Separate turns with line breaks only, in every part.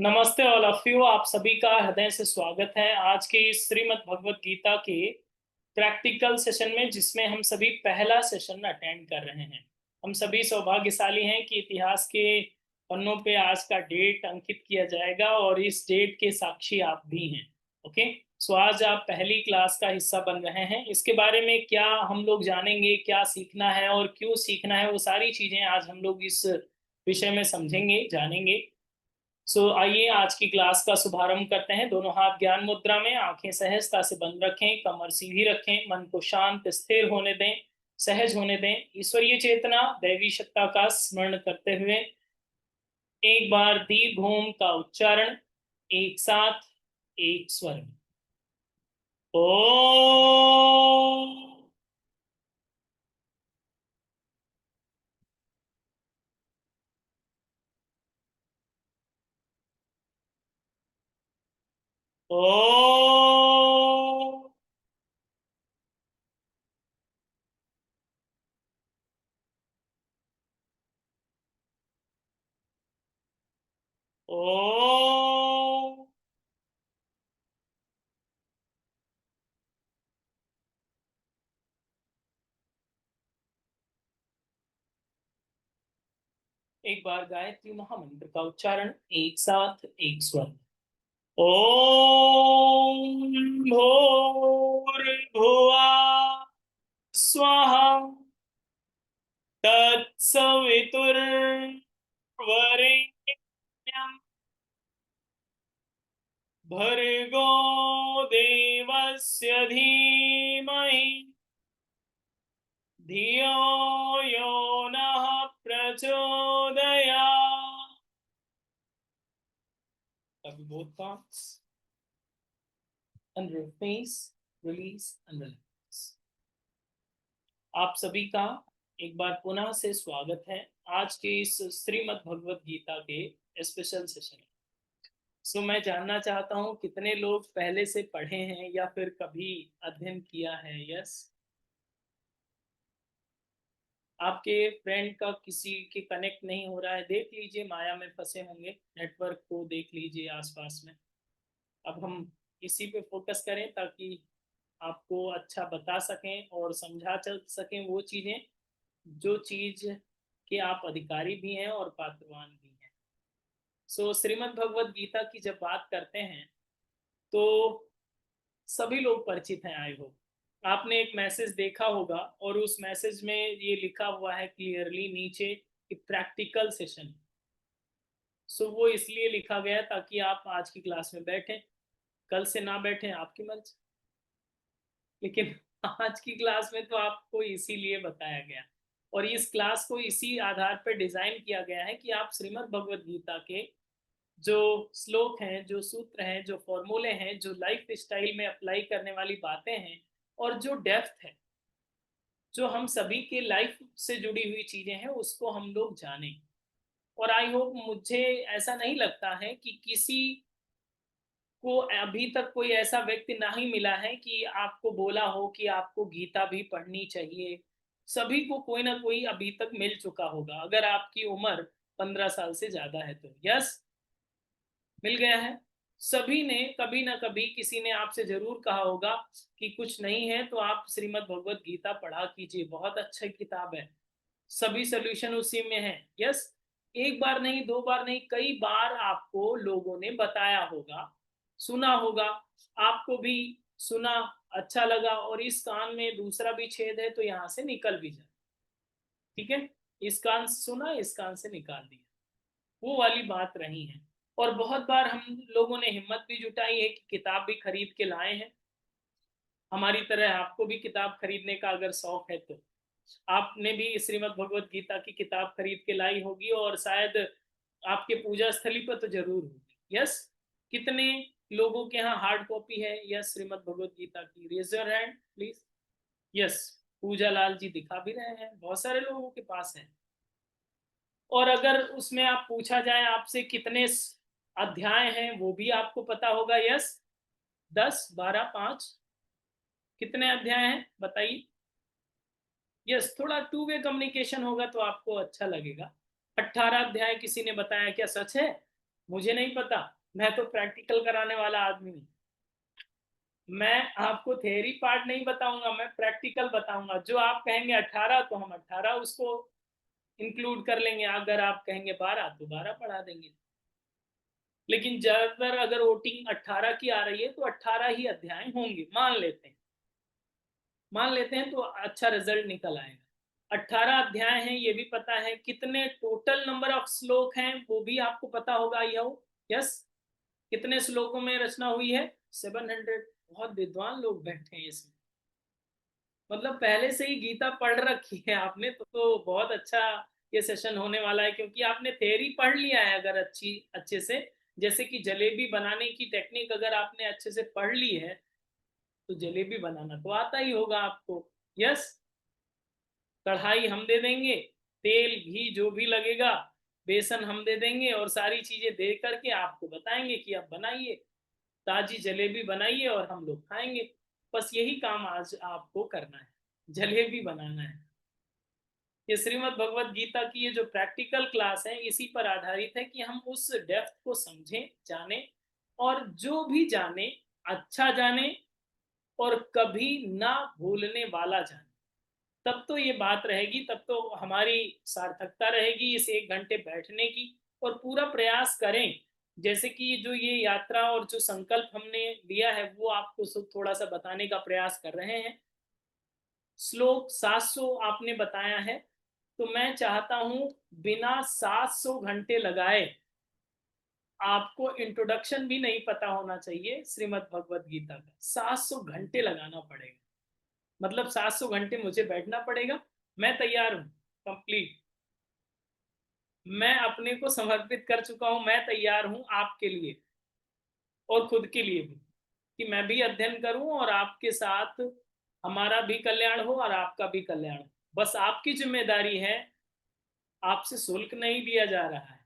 नमस्ते all of you. आप सभी का हृदय से स्वागत है आज के इस श्रीमद् भगवत गीता के प्रैक्टिकल सेशन में, जिसमें हम सभी पहला सेशन अटेंड कर रहे हैं। हम सभी सौभाग्यशाली हैं कि इतिहास के पन्नों पे आज का डेट अंकित किया जाएगा और इस डेट के साक्षी आप भी हैं। ओके, सो आज आप पहली क्लास का हिस्सा बन रहे हैं। इसके बारे में क्या हम लोग जानेंगे, क्या सीखना है और क्यों सीखना है, वो सारी चीजें आज हम लोग इस विषय में समझेंगे, जानेंगे। आइए आज की क्लास का शुभारंभ करते हैं। दोनों हाथ ज्ञान मुद्रा में, आंखें सहजता से बंद रखें, कमर सीधी रखें, मन को शांत स्थिर होने दें, सहज होने दें। ईश्वरीय चेतना दैवी सत्ता का स्मरण करते हुए एक बार दीर्घ ओम का उच्चारण एक साथ, एक स्वर में। ओ ओ एक बार गायत्री महामंत्र का उच्चारण एक साथ, एक स्वर। ओम भूर्भुवः स्वः तत्सवितुर्वरेण्यं भर्गो देवस्य धीमहि धियो यो नः प्रचोदयात्। अभी both palms under your face, release and relax। आप सभी का एक बार पुनः से स्वागत है आज के इस श्रीमद् भगवत गीता के स्पेशल सेशन में। मैं जानना चाहता हूं कितने लोग पहले से पढ़े हैं या फिर कभी अध्ययन किया है। यस, आपके फ्रेंड का किसी के कनेक्ट नहीं हो रहा है, देख लीजिए, माया में फंसे होंगे, नेटवर्क को देख लीजिए आसपास में। अब हम इसी पे फोकस करें ताकि आपको अच्छा बता सकें और समझा चल सकें वो चीज़ें जो चीज़ के आप अधिकारी भी हैं और पात्रवान भी हैं। श्रीमद् भगवत गीता की जब बात करते हैं तो सभी लोग परिचित हैं। आई होप आपने एक मैसेज देखा होगा और उस मैसेज में ये लिखा हुआ है क्लियरली नीचे कि प्रैक्टिकल सेशन। वो इसलिए लिखा गया ताकि आप आज की क्लास में बैठें, कल से ना बैठें आपकी मर्जी, लेकिन आज की क्लास में तो आपको इसीलिए बताया गया और इस क्लास को इसी आधार पर डिजाइन किया गया है कि आप श्रीमद् भगवत गीता के जो श्लोक हैं, जो सूत्र हैं, जो फॉर्मूले हैं, जो लाइफ स्टाइल में अप्लाई करने वाली बातें हैं और जो डेप्थ है, जो हम सभी के लाइफ से जुड़ी हुई चीजें हैं, उसको हम लोग जानें। और आई होप, मुझे ऐसा नहीं लगता है कि किसी को अभी तक कोई ऐसा व्यक्ति नहीं मिला है कि आपको बोला हो कि आपको गीता भी पढ़नी चाहिए। सभी को कोई ना कोई अभी तक मिल चुका होगा, अगर आपकी उम्र 15 साल से ज्यादा है तो। यस, मिल गया है। सभी ने कभी ना कभी किसी ने आपसे जरूर कहा होगा कि कुछ नहीं है तो आप श्रीमद् भगवत गीता पढ़ा कीजिए, बहुत अच्छा किताब है, सभी सोल्यूशन उसी में है। यस, एक बार नहीं, दो बार नहीं, कई बार आपको लोगों ने बताया होगा, सुना होगा, आपको भी सुना, अच्छा लगा और इस कान में दूसरा भी छेद है तो यहाँ से निकल भी जाए। ठीक है, इस कान से सुना, इस कान से निकाल दिया, वो वाली बात रही है। और बहुत बार हम लोगों ने हिम्मत भी जुटाई है कि किताब भी खरीद के लाए हैं। हमारी तरह आपको भी किताब खरीदने का अगर शौक है तो आपने भी श्रीमद् भगवत गीता की किताब खरीद के लाई होगी और शायद आपके पूजा स्थली पर तो जरूर होगी। यस, कितने लोगों के यहाँ हार्ड कॉपी है यस श्रीमद् भगवत गीता की? Raise your hand please. Yes, Pooja Lal ji दिखा भी रहे हैं, बहुत सारे लोगों के पास है। और अगर उसमें आप पूछा जाए आपसे कितने अध्याय हैं, वो भी आपको पता होगा। यस, 10, 12, 5, कितने अध्याय हैं बताइए? यस, थोड़ा टू वे कम्युनिकेशन होगा तो आपको अच्छा लगेगा। 18 अध्याय किसी ने बताया, क्या सच है? मुझे नहीं पता, मैं तो प्रैक्टिकल कराने वाला आदमी हूँ। मैं आपको थ्योरी पार्ट नहीं बताऊंगा, मैं प्रैक्टिकल बताऊंगा। जो आप कहेंगे 18 तो हम 18 उसको इंक्लूड कर लेंगे, अगर आप कहेंगे 12 तो 12 पढ़ा देंगे। लेकिन ज्यादातर अगर वोटिंग 18 की आ रही है तो 18 ही अध्याय होंगे, मान लेते हैं तो अच्छा रिजल्ट निकल आएगा। 18 अध्याय हैं ये भी पता है, कितने टोटल नंबर ऑफ श्लोक हैं वो भी आपको पता होगा। यस, कितने श्लोकों में रचना हुई है? 700। बहुत विद्वान लोग बैठे हैं इसमें, मतलब पहले से ही गीता पढ़ रखी है आपने, तो बहुत अच्छा ये सेशन होने वाला है, क्योंकि आपने थ्योरी पढ़ लिया है अगर अच्छे से। जैसे कि जलेबी बनाने की टेक्निक अगर आपने अच्छे से पढ़ ली है तो जलेबी बनाना तो आता ही होगा आपको। यस, कढ़ाई हम दे देंगे, तेल घी जो भी लगेगा, बेसन हम दे देंगे, और सारी चीजें दे करके आपको बताएंगे कि आप बनाइए, ताजी जलेबी बनाइए और हम लोग खाएंगे। बस यही काम आज आपको करना है, जलेबी बनाना है। ये श्रीमद् भगवत गीता की ये जो प्रैक्टिकल क्लास है इसी पर आधारित है कि हम उस डेप्थ को समझें, जाने, और जो भी जाने अच्छा जाने और कभी ना भूलने वाला जाने। तब तो ये बात रहेगी, तब तो हमारी सार्थकता रहेगी इस 1 घंटे बैठने की। और पूरा प्रयास करें, जैसे कि जो ये यात्रा और जो संकल्प हमने लिया है वो आपको थोड़ा सा बताने का प्रयास कर रहे हैं। श्लोक 700 आपने बताया है, तो मैं चाहता हूं बिना 700 घंटे लगाए, आपको इंट्रोडक्शन भी नहीं पता होना चाहिए श्रीमद् भगवत गीता का, 700 घंटे लगाना पड़ेगा। मतलब 700 घंटे मुझे बैठना पड़ेगा। मैं तैयार हूँ कंप्लीट, मैं अपने को समर्पित कर चुका हूँ, मैं तैयार हूँ आपके लिए और खुद के लिए भी, कि मैं भी अध्ययन करूं और आपके साथ हमारा भी कल्याण हो और आपका भी कल्याण हो। बस आपकी जिम्मेदारी है, आपसे शुल्क नहीं लिया जा रहा है,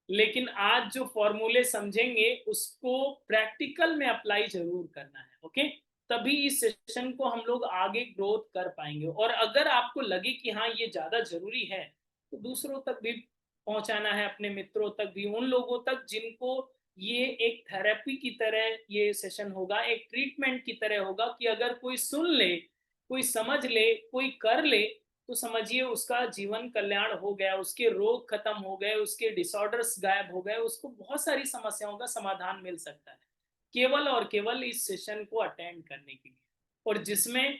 लेकिन आज जो फॉर्मूले समझेंगे उसको प्रैक्टिकल में अप्लाई जरूर करना है। ओके, तभी इस सेशन को हम लोग आगे ग्रोथ कर पाएंगे। और अगर आपको लगे कि हाँ ये ज्यादा जरूरी है तो दूसरों तक भी पहुंचाना है, अपने मित्रों तक भी, उन लोगों तक जिनको ये एक थेरेपी की तरह ये सेशन होगा, एक ट्रीटमेंट की तरह होगा, कि अगर कोई सुन ले, कोई समझ ले, कोई कर ले, तो समझिए उसका जीवन कल्याण हो गया, उसके रोग खत्म हो गए, उसके डिसऑर्डर्स गायब हो गए, उसको बहुत सारी समस्याओं का समाधान मिल सकता है केवल और केवल इस सेशन को अटेंड करने के लिए, और जिसमें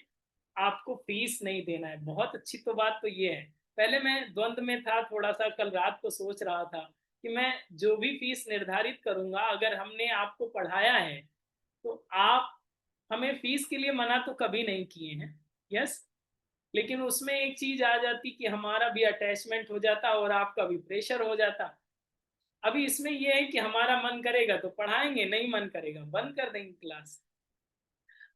आपको फीस नहीं देना है। बहुत अच्छी तो बात तो ये है। पहले मैं द्वंद में था थोड़ा सा, कल रात को सोच रहा था कि मैं जो भी फीस निर्धारित करूंगा, अगर हमने आपको पढ़ाया है तो आप हमें फीस के लिए मना तो कभी नहीं किए हैं। यस, लेकिन उसमें एक चीज आ जाती कि हमारा भी अटैचमेंट हो जाता और आपका भी प्रेशर हो जाता। अभी इसमें यह है कि हमारा मन करेगा तो पढ़ाएंगे, नहीं मन करेगा बंद कर देंगे क्लास,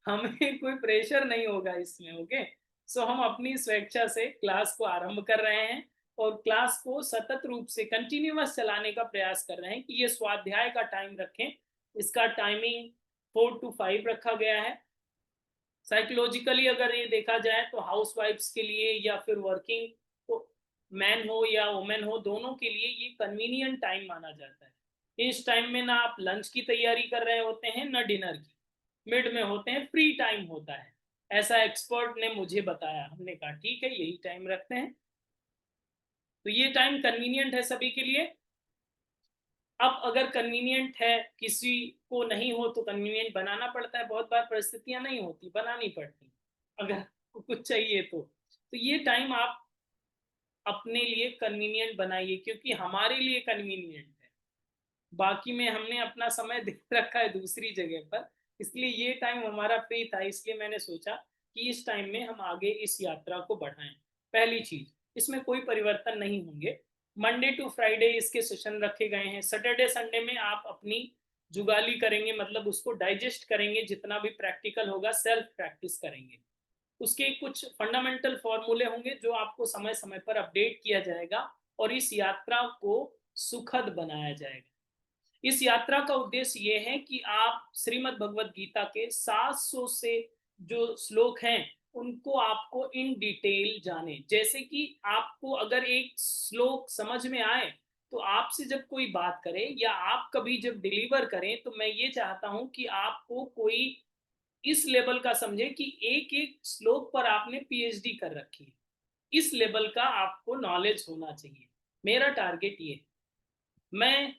हमें कोई प्रेशर नहीं होगा इसमें। ओके, सो हम अपनी स्वेच्छा से क्लास को आरंभ कर रहे हैं और क्लास को सतत रूप से कंटिन्यूअस चलाने का प्रयास कर रहे हैं कि ये स्वाध्याय का टाइम रखें। इसका टाइमिंग 4 to 5 रखा गया है। साइकोलॉजिकली अगर ये देखा जाए तो हाउस वाइफ्स के लिए या फिर वर्किंग तो मैन हो या वुमेन हो, दोनों के लिए ये कन्वीनियंट टाइम माना जाता है। इस टाइम में ना आप लंच की तैयारी कर रहे होते हैं ना डिनर की, मिड में होते हैं, फ्री टाइम होता है, ऐसा एक्सपर्ट ने मुझे बताया। हमने कहा ठीक है यही टाइम रखते हैं, तो ये टाइम कन्वीनियंट है सभी के लिए। अब अगर कन्वीनियंट है, किसी को नहीं हो तो कन्वीनियंट बनाना पड़ता है, बहुत बार परिस्थितियां नहीं होती, बनानी पड़ती अगर कुछ चाहिए तो ये टाइम आप अपने लिए कन्वीनियंट बनाइए, क्योंकि हमारे लिए कन्वीनियंट है। बाकी में हमने अपना समय दे रखा है दूसरी जगह पर, इसलिए ये टाइम हमारा फ्री था, इसलिए मैंने सोचा कि इस टाइम में हम आगे इस यात्रा को बढ़ाएं। पहली चीज, इसमें कोई परिवर्तन नहीं होंगे। मंडे टू फ्राइडे इसके सेशन रखे गए हैं। सैटरडे संडे में आप अपनी जुगाली करेंगे, मतलब उसको डाइजेस्ट करेंगे, जितना भी प्रैक्टिकल होगा सेल्फ प्रैक्टिस करेंगे। उसके कुछ फंडामेंटल फॉर्मूले होंगे जो आपको समय समय पर अपडेट किया जाएगा और इस यात्रा को सुखद बनाया जाएगा। इस यात्रा का उद्देश्य ये है कि आप श्रीमद् भगवत गीता के 700 से जो श्लोक हैं उनको आपको इन डिटेल जाने। जैसे कि आपको अगर एक श्लोक समझ में आए तो आपसे जब कोई बात करे या आप कभी जब डिलीवर करें, तो मैं ये चाहता हूं कि आपको कोई इस लेवल का समझे कि एक एक श्लोक पर आपने पीएचडी कर रखी है, इस लेवल का आपको नॉलेज होना चाहिए। मेरा टारगेट ये है। मैं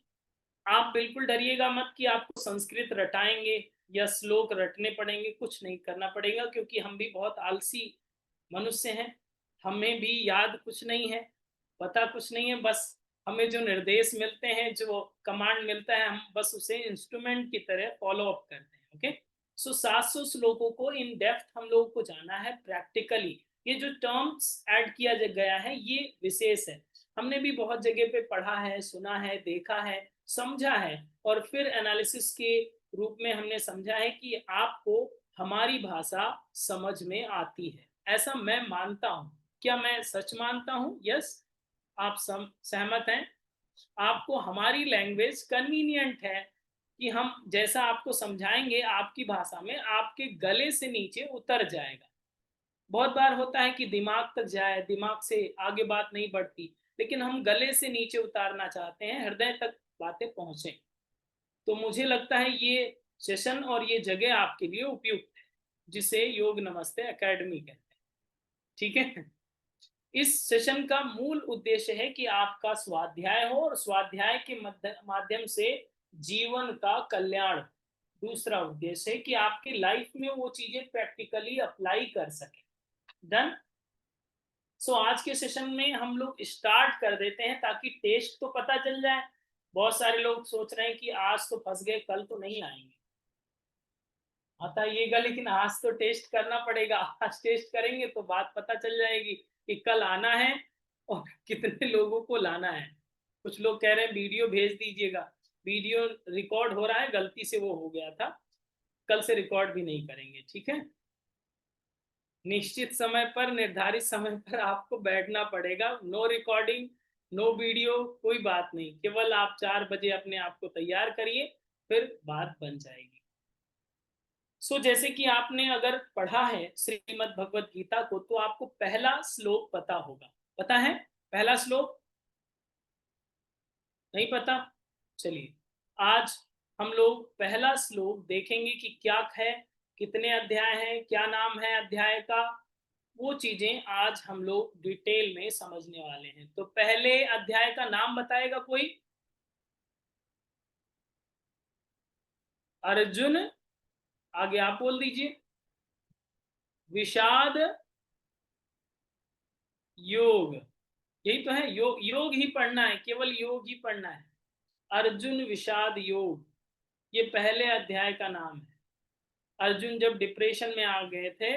आप बिल्कुल डरिएगा मत कि आपको संस्कृत रटाएंगे या श्लोक रटने पड़ेंगे, कुछ नहीं करना पड़ेगा, क्योंकि हम भी बहुत आलसी मनुष्य हैं। हमें भी याद कुछ नहीं है, पता कुछ नहीं है। बस हमें जो निर्देश मिलते हैं, जो कमांड मिलता है, हम बस उसे इंस्ट्रूमेंट की तरह फॉलो अप करते हैं। ओके, सो 700 श्लोकों को इन डेप्थ हम लोगों को जाना है प्रैक्टिकली। ये जो टर्म्स ऐड किया गया है ये विशेष है। हमने भी बहुत जगह पे पढ़ा है, सुना है, देखा है, समझा है, और फिर एनालिसिस के रूप में हमने समझा है कि आपको हमारी भाषा समझ में आती है, ऐसा मैं मानता हूं। क्या मैं सच मानता हूं? यस। आप सहमत हैं? आपको हमारी लैंग्वेज कन्वीनियंट है कि हम जैसा आपको समझाएंगे आपकी भाषा में आपके गले से नीचे उतर जाएगा। बहुत बार होता है कि दिमाग तक जाए, दिमाग से आगे बात नहीं बढ़ती, लेकिन हम गले से नीचे उतारना चाहते हैं, हृदय तक बातें पहुंचे। तो मुझे लगता है ये सेशन और ये जगह आपके लिए उपयुक्त है, जिसे योग नमस्ते एकेडमी कहते हैं। ठीक है। इस सेशन का मूल उद्देश्य है कि आपका स्वाध्याय हो और स्वाध्याय के माध्यम से जीवन का कल्याण। दूसरा उद्देश्य है कि आपके लाइफ में वो चीजें प्रैक्टिकली अप्लाई कर सके। डन। सो आज के सेशन में हम लोग स्टार्ट कर देते हैं ताकि टेस्ट तो पता चल जाए। बहुत सारे लोग सोच रहे हैं कि आज तो फंस गए, कल तो नहीं आएंगे। आता आइएगा, लेकिन आज तो टेस्ट करना पड़ेगा। आज टेस्ट करेंगे तो बात पता चल जाएगी कि कल आना है और कितने लोगों को लाना है। कुछ लोग कह रहे हैं वीडियो भेज दीजिएगा। वीडियो रिकॉर्ड हो रहा है, गलती से वो हो गया था। कल से रिकॉर्ड भी नहीं करेंगे, ठीक है। निश्चित समय पर, निर्धारित समय पर आपको बैठना पड़ेगा। नो रिकॉर्डिंग, नो वीडियो, कोई बात नहीं। केवल आप 4 बजे अपने आप को तैयार करिए, फिर बात बन जाएगी। जैसे कि आपने अगर पढ़ा है श्रीमद् भगवत गीता को, तो आपको पहला श्लोक पता होगा। पता है पहला श्लोक? नहीं पता? चलिए, आज हम लोग पहला श्लोक देखेंगे कि क्या है, कितने अध्याय हैं, क्या नाम है अध्याय का। वो चीजें आज हम लोग डिटेल में समझने वाले हैं। तो पहले अध्याय का नाम बताएगा कोई? अर्जुन, आगे आप बोल दीजिए। विषाद योग, यही तो है। योग, योग ही पढ़ना है, केवल योग ही पढ़ना है। अर्जुन विषाद योग, ये पहले अध्याय का नाम है। अर्जुन जब डिप्रेशन में आ गए थे,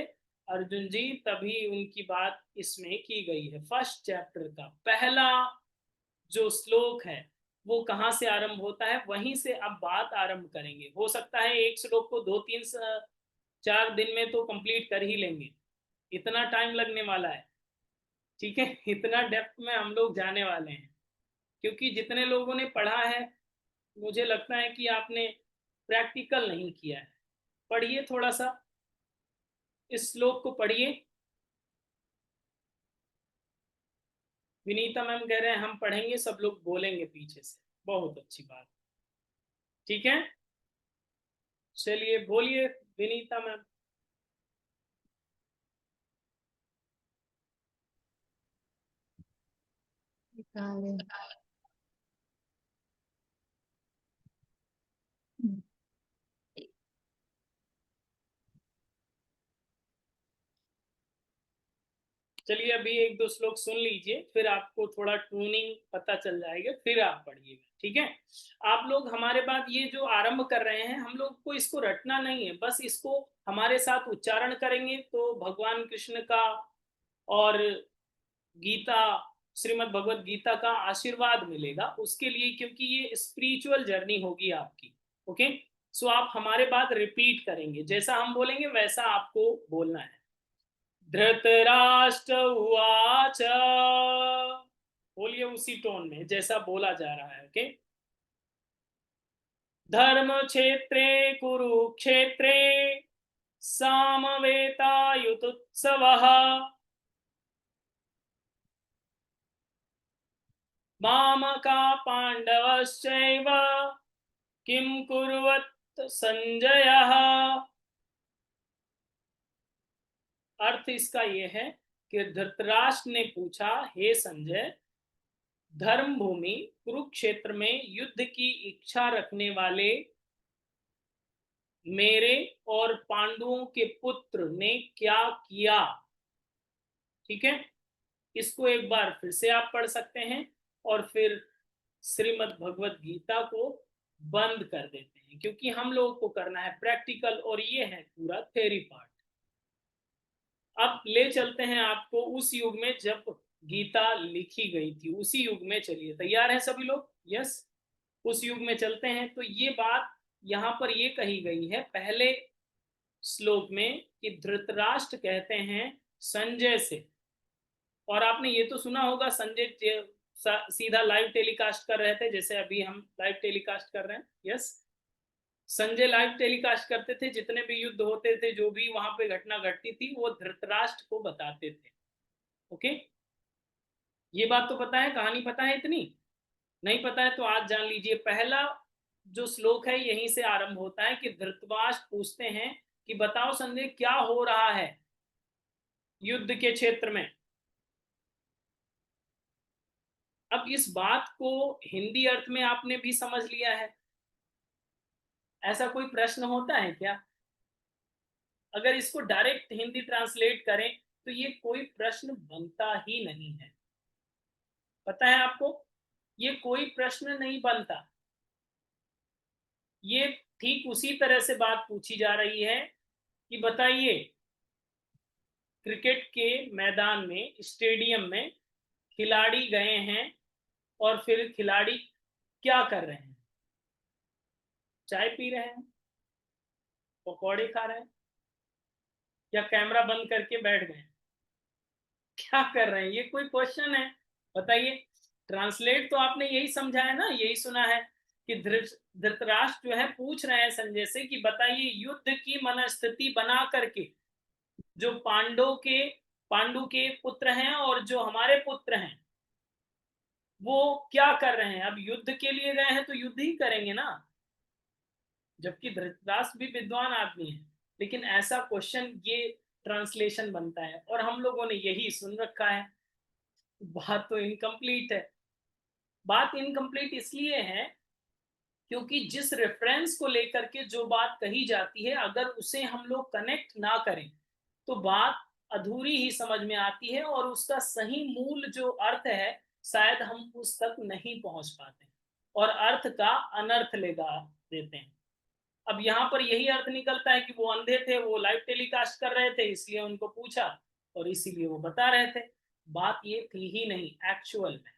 अर्जुन जी, तभी उनकी बात इसमें की गई है। फर्स्ट चैप्टर का पहला जो श्लोक है वो कहाँ से आरंभ होता है, वहीं से अब बात आरंभ करेंगे। हो सकता है एक श्लोक को 2-3-4 दिन में तो कंप्लीट कर ही लेंगे, इतना टाइम लगने वाला है। ठीक है, इतना डेप्थ में हम लोग जाने वाले हैं, क्योंकि जितने लोगों ने पढ़ा है, मुझे लगता है कि आपने प्रैक्टिकल नहीं किया है। पढ़िए थोड़ा सा, इस श्लोक को पढ़िए। विनीता मैम कह रहे हैं हम पढ़ेंगे, सब लोग बोलेंगे पीछे से। बहुत अच्छी बात। ठीक है, चलिए बोलिए विनीता मैम। चलिए अभी 1-2 श्लोक सुन लीजिए, फिर आपको थोड़ा ट्यूनिंग पता चल जाएगा, फिर आप पढ़िएगा। ठीक है, आप लोग हमारे बाद ये जो आरंभ कर रहे हैं, हम लोग को इसको रटना नहीं है, बस इसको हमारे साथ उच्चारण करेंगे तो भगवान कृष्ण का और गीता, श्रीमद् भगवत गीता का आशीर्वाद मिलेगा उसके लिए, क्योंकि ये स्पिरिचुअल जर्नी होगी आपकी। ओके, सो आप हमारे बाद रिपीट करेंगे, जैसा हम बोलेंगे वैसा आपको बोलना है। धृतराष्ट्र उवाच, बोलिए उसी टोन में जैसा बोला जा रहा है। ओके, धर्म क्षेत्रे कुरुक्षेत्रे सामवेतायुतुत्सवः मामका पांडवश्चैव किं कुर्वत् संजयः। अर्थ इसका यह है कि धृतराष्ट्र ने पूछा, हे संजय, धर्म भूमि कुरुक्षेत्र में युद्ध की इच्छा रखने वाले मेरे और पांडवों के पुत्र ने क्या किया। ठीक है, इसको एक बार फिर से आप पढ़ सकते हैं और फिर श्रीमद् भगवत गीता को बंद कर देते हैं, क्योंकि हम लोगों को करना है प्रैक्टिकल और ये है पूरा थ्योरी पार्ट। अब ले चलते हैं आपको उस युग में जब गीता लिखी गई थी, उसी युग में चलिए। तैयार हैं सभी लोग? यस, उस युग में चलते हैं। तो ये बात यहाँ पर ये कही गई है पहले श्लोक में कि धृतराष्ट्र कहते हैं संजय से, और आपने ये तो सुना होगा संजय सीधा लाइव टेलीकास्ट कर रहे थे, जैसे अभी हम लाइव टेलीकास्ट कर रहे हैं। यस, संजय लाइव टेलीकास्ट करते थे, जितने भी युद्ध होते थे, जो भी वहां पे घटना घटती थी, वो धृतराष्ट्र को बताते थे। ओके, ये बात तो पता है, कहानी पता है इतनी? नहीं पता है तो आज जान लीजिए। पहला जो श्लोक है यहीं से आरंभ होता है कि धृतराष्ट्र पूछते हैं कि बताओ संजय, क्या हो रहा है युद्ध के क्षेत्र में। अब इस बात को हिंदी अर्थ में आपने भी समझ लिया है, ऐसा कोई प्रश्न होता है क्या? अगर इसको डायरेक्ट हिंदी ट्रांसलेट करें तो ये कोई प्रश्न बनता ही नहीं है। पता है आपको, ये कोई प्रश्न नहीं बनता। ये ठीक उसी तरह से बात पूछी जा रही है कि बताइए, क्रिकेट के मैदान में, स्टेडियम में खिलाड़ी गए हैं और फिर खिलाड़ी क्या कर रहे हैं? चाय पी रहे हैं, पकौड़े खा रहे हैं, या कैमरा बंद करके बैठ गए? क्या कर रहे हैं? ये कोई क्वेश्चन है? बताइए। ट्रांसलेट तो आपने यही समझा है ना, यही सुना है कि धृतराष्ट्र जो है पूछ रहे हैं संजय से कि बताइए, युद्ध की मनस्थिति बना करके जो पांडु के पुत्र हैं और जो हमारे पुत्र हैं, वो क्या कर रहे हैं? अब युद्ध के लिए गए हैं तो युद्ध ही करेंगे ना, जबकि धृतराष्ट्र भी विद्वान आदमी है। लेकिन ऐसा क्वेश्चन, ये ट्रांसलेशन बनता है और हम लोगों ने यही सुन रखा है। बात तो इनकम्प्लीट है। बात इनकम्प्लीट इसलिए है क्योंकि जिस रेफरेंस को लेकर के जो बात कही जाती है, अगर उसे हम लोग कनेक्ट ना करें तो बात अधूरी ही समझ में आती है और उसका सही मूल जो अर्थ है शायद हम उस तक नहीं पहुंच पाते और अर्थ का अनर्थ लगा देते हैं। अब यहाँ पर यही अर्थ निकलता है कि वो अंधे थे, वो लाइव टेलीकास्ट कर रहे थे, इसलिए उनको पूछा और इसीलिए वो बता रहे थे। बात ये थी ही नहीं एक्चुअल में।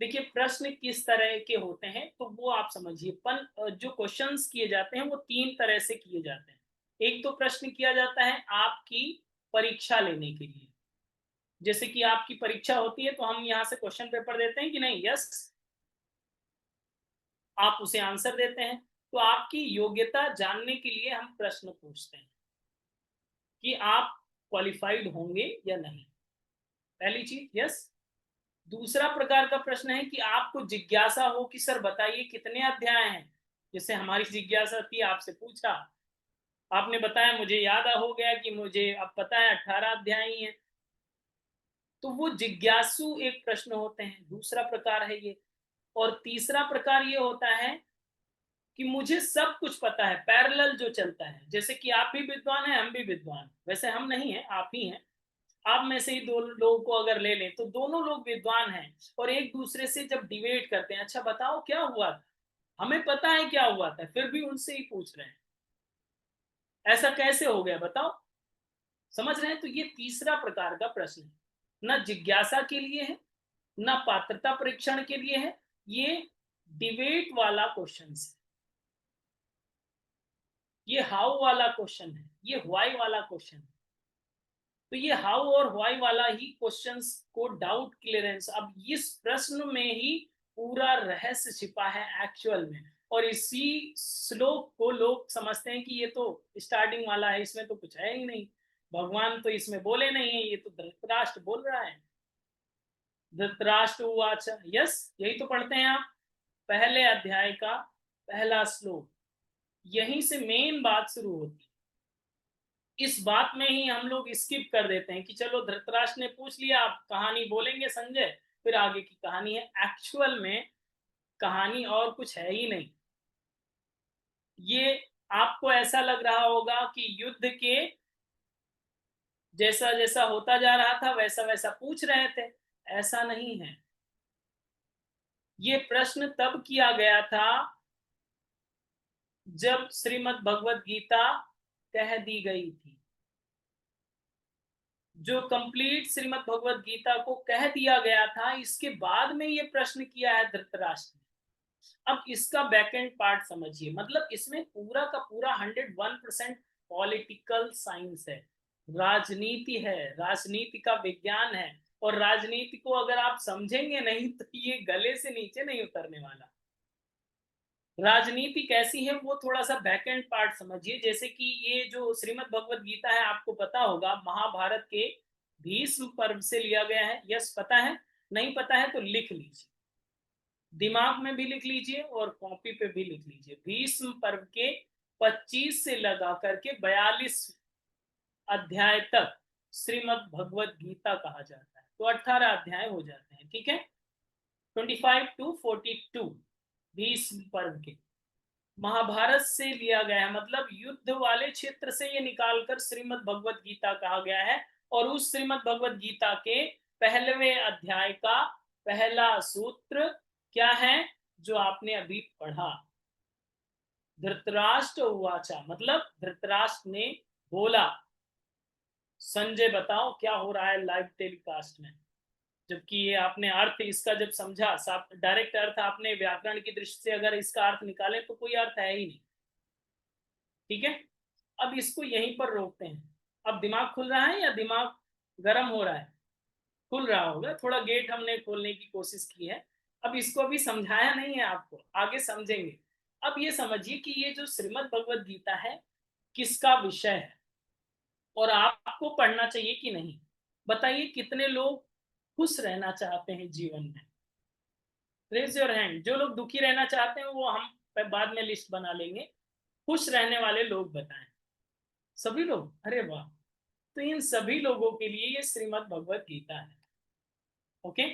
देखिए, प्रश्न किस तरह के होते हैं तो वो आप समझिए। जो क्वेश्चंस किए जाते हैं वो तीन तरह से किए जाते हैं। एक तो प्रश्न किया जाता है आपकी परीक्षा लेने के लिए, जैसे कि आपकी परीक्षा होती है तो हम यहाँ से क्वेश्चन पेपर देते हैं कि नहीं? यस, आप उसे आंसर देते हैं। तो आपकी योग्यता जानने के लिए हम प्रश्न पूछते हैं कि आप क्वालिफाइड होंगे या नहीं, पहली चीज। यस, दूसरा प्रकार का प्रश्न है कि आपको जिज्ञासा हो कि सर बताइए कितने अध्याय हैं। जैसे हमारी जिज्ञासा थी, आपसे पूछा, आपने बताया, मुझे याद हो गया कि मुझे अब पता है 18 अध्याय ही हैं। तो वो जिज्ञासु एक प्रश्न होते हैं, दूसरा प्रकार है ये। और तीसरा प्रकार ये होता है कि मुझे सब कुछ पता है, पैरेलल जो चलता है, जैसे कि आप भी विद्वान हैं, हम भी विद्वान, वैसे हम नहीं हैं, आप ही हैं। आप में से ही दो लोगों को अगर ले लें तो दोनों लोग विद्वान हैं और एक दूसरे से जब डिबेट करते हैं, अच्छा बताओ क्या हुआ था, हमें पता है क्या हुआ था, फिर भी उनसे ही पूछ रहे हैं ऐसा कैसे हो गया बताओ। समझ रहे हैं? तो ये तीसरा प्रकार का प्रश्न है, ना जिज्ञासा के लिए है, ना पात्रता परीक्षण के लिए है, ये डिबेट वाला क्वेश्चन है, ये हाउ वाला क्वेश्चन है, ये व्हाई वाला क्वेश्चन है। तो ये हाउ और व्हाई वाला ही क्वेश्चंस को डाउट क्लियरेंस, अब इस प्रश्न में ही पूरा रहस्य छिपा है एक्चुअल में। और इसी श्लोक को लोग समझते हैं कि ये तो स्टार्टिंग वाला है, इसमें तो कुछ है ही नहीं, भगवान तो इसमें बोले नहीं है, ये तो धृतराष्ट्र बोल रहा है। धृतराष्ट्र उवाच, यस, यही तो पढ़ते हैं आप, पहले अध्याय का पहला श्लोक, यहीं से मेन बात शुरू होती है। इस बात में ही हम लोग स्किप कर देते हैं कि चलो धृतराष्ट्र ने पूछ लिया, आप कहानी बोलेंगे संजय, फिर आगे की कहानी है। एक्चुअल में कहानी और कुछ है ही नहीं। ये आपको ऐसा लग रहा होगा कि युद्ध के जैसा जैसा होता जा रहा था वैसा वैसा पूछ रहे थे, ऐसा नहीं है। ये प्रश्न तब किया गया था जब श्रीमद् भगवत गीता कह दी गई थी। जो कंप्लीट श्रीमद् भगवत गीता को कह दिया गया था, इसके बाद में ये प्रश्न किया है धृतराष्ट्र ने। अब इसका बैक एंड पार्ट समझिए, मतलब इसमें पूरा का पूरा 101% पॉलिटिकल साइंस है, राजनीति है, राजनीति का विज्ञान है। और राजनीति को अगर आप समझेंगे नहीं तो ये गले से नीचे नहीं उतरने वाला। राजनीति कैसी है वो थोड़ा सा बैक एंड पार्ट समझिए। जैसे कि ये जो श्रीमद् भगवत गीता है, आपको पता होगा महाभारत के भीष्म पर्व से लिया गया है। यस, पता है? नहीं पता है तो लिख लीजिए, दिमाग में भी लिख लीजिए और कॉपी पे भी लिख लीजिए। भीष्म पर्व के 25 से लगा करके 42 अध्याय तक श्रीमद् भगवत गीता कहा जाता है, तो 18 अध्याय हो जाते हैं, ठीक है। 25 to 42 भीष्म पर्व के महाभारत से लिया गया है, मतलब युद्ध वाले क्षेत्र से ये निकालकर श्रीमद् भगवत गीता कहा गया है। और उस श्रीमद् भगवत गीता के पहलवे अध्याय का पहला सूत्र क्या है जो आपने अभी पढ़ा? धृतराष्ट्र उवाचा, मतलब धृतराष्ट्र ने बोला। संजय बताओ क्या हो रहा है लाइव टेलीकास्ट में? जबकि ये आपने अर्थ इसका जब समझा, डायरेक्ट अर्थ आपने व्याकरण की दृष्टि से अगर इसका अर्थ निकाले तो कोई अर्थ है ही नहीं, ठीक है। अब इसको यहीं पर रोकते हैं। अब दिमाग खुल रहा है या दिमाग गर्म हो रहा है? खुल रहा होगा, थोड़ा गेट हमने खोलने की कोशिश की है। अब इसको अभी समझाया नहीं है आपको, आगे समझेंगे। अब ये समझिए कि ये जो श्रीमद् भगवत गीता है किसका विषय है और आपको पढ़ना चाहिए कि नहीं। बताइए कितने लोग खुश रहना चाहते हैं जीवन में? Raise your hand. जो लोग दुखी रहना चाहते हैं वो हम बाद में लिस्ट बना लेंगे। खुश रहने वाले लोग बताएं। सभी लोग? अरे वाह! तो इन सभी लोगों के लिए ये श्रीमद् भगवत गीता है, ओके।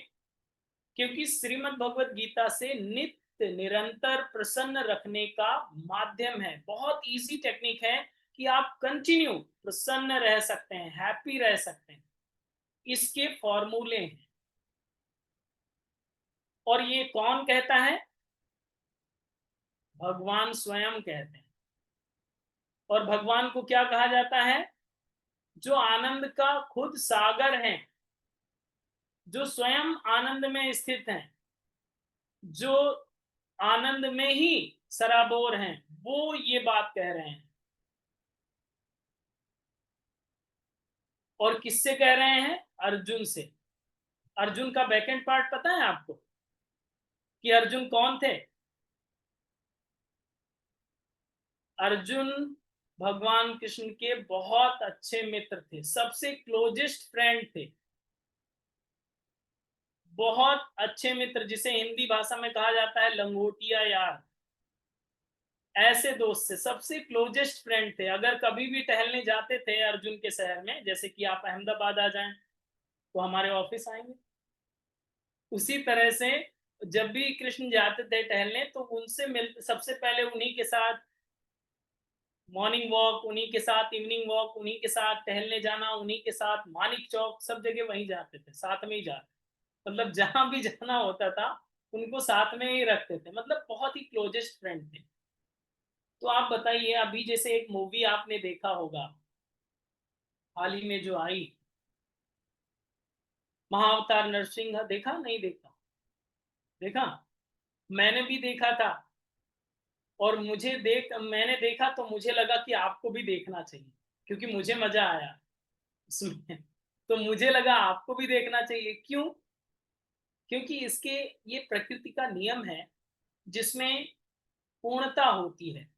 क्योंकि श्रीमद् भगवत गीता से नित्य निरंतर प्रसन्न रखने का माध्यम है। बहुत इजी टेक्निक है कि आप कंटिन्यू प्रसन्न रह सकते हैं, हैप्पी रह सकते हैं। इसके फॉर्मूले हैं। और ये कौन कहता है? भगवान स्वयं कहते हैं। और भगवान को क्या कहा जाता है? जो आनंद का खुद सागर है, जो स्वयं आनंद में स्थित हैं, जो आनंद में ही सराबोर हैं, वो ये बात कह रहे हैं। और किससे कह रहे हैं? अर्जुन से। अर्जुन का बैकेंड पार्ट पता है आपको कि अर्जुन कौन थे? अर्जुन भगवान कृष्ण के बहुत अच्छे मित्र थे, सबसे क्लोजेस्ट फ्रेंड थे, बहुत अच्छे मित्र, जिसे हिंदी भाषा में कहा जाता है लंगोटिया यार। ऐसे दोस्त से सबसे क्लोजेस्ट फ्रेंड थे। अगर कभी भी टहलने जाते थे अर्जुन के शहर में, जैसे कि आप अहमदाबाद आ जाएं तो हमारे ऑफिस आएंगे, उसी तरह से जब भी कृष्ण जाते थे टहलने तो उनसे मिल सबसे पहले उन्हीं के साथ मॉर्निंग वॉक, उन्हीं के साथ इवनिंग वॉक, उन्हीं के साथ टहलने जाना, उन्हीं के साथ मानिक चौक, सब जगह वहीं जाते थे, साथ में ही जाते। मतलब जहां भी जाना होता था उनको साथ में ही रखते थे, मतलब बहुत ही क्लोजेस्ट फ्रेंड थे। तो आप बताइए, अभी जैसे एक मूवी आपने देखा होगा हाल ही में जो आई, महाअवतार नरसिंह, देखा नहीं देखा? देखा? मैंने भी देखा था। और मैंने देखा तो मुझे लगा कि आपको भी देखना चाहिए, क्योंकि मुझे मजा आया उसमें। तो मुझे लगा आपको भी देखना चाहिए। क्यों? क्योंकि इसके ये प्रकृति का नियम है जिसमें पूर्णता होती है।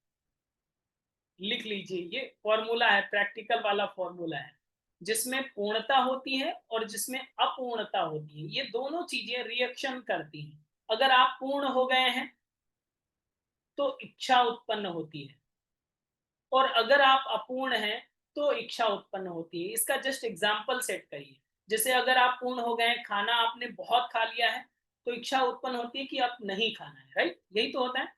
लिख लीजिए, ये फॉर्मूला है, प्रैक्टिकल वाला फॉर्मूला है। जिसमें पूर्णता होती है और जिसमें अपूर्णता होती है। ये दोनों चीजें रिएक्शन करती हैं। अगर आप पूर्ण हो गए हैं तो इच्छा उत्पन्न होती है, और अगर आप अपूर्ण हैं तो इच्छा उत्पन्न होती है। इसका जस्ट एग्जाम्पल सेट करिए। जैसे अगर आप पूर्ण हो गए हैं, खाना आपने बहुत खा लिया है, तो इच्छा उत्पन्न होती है कि अब नहीं खाना है, राइट? यही तो होता है।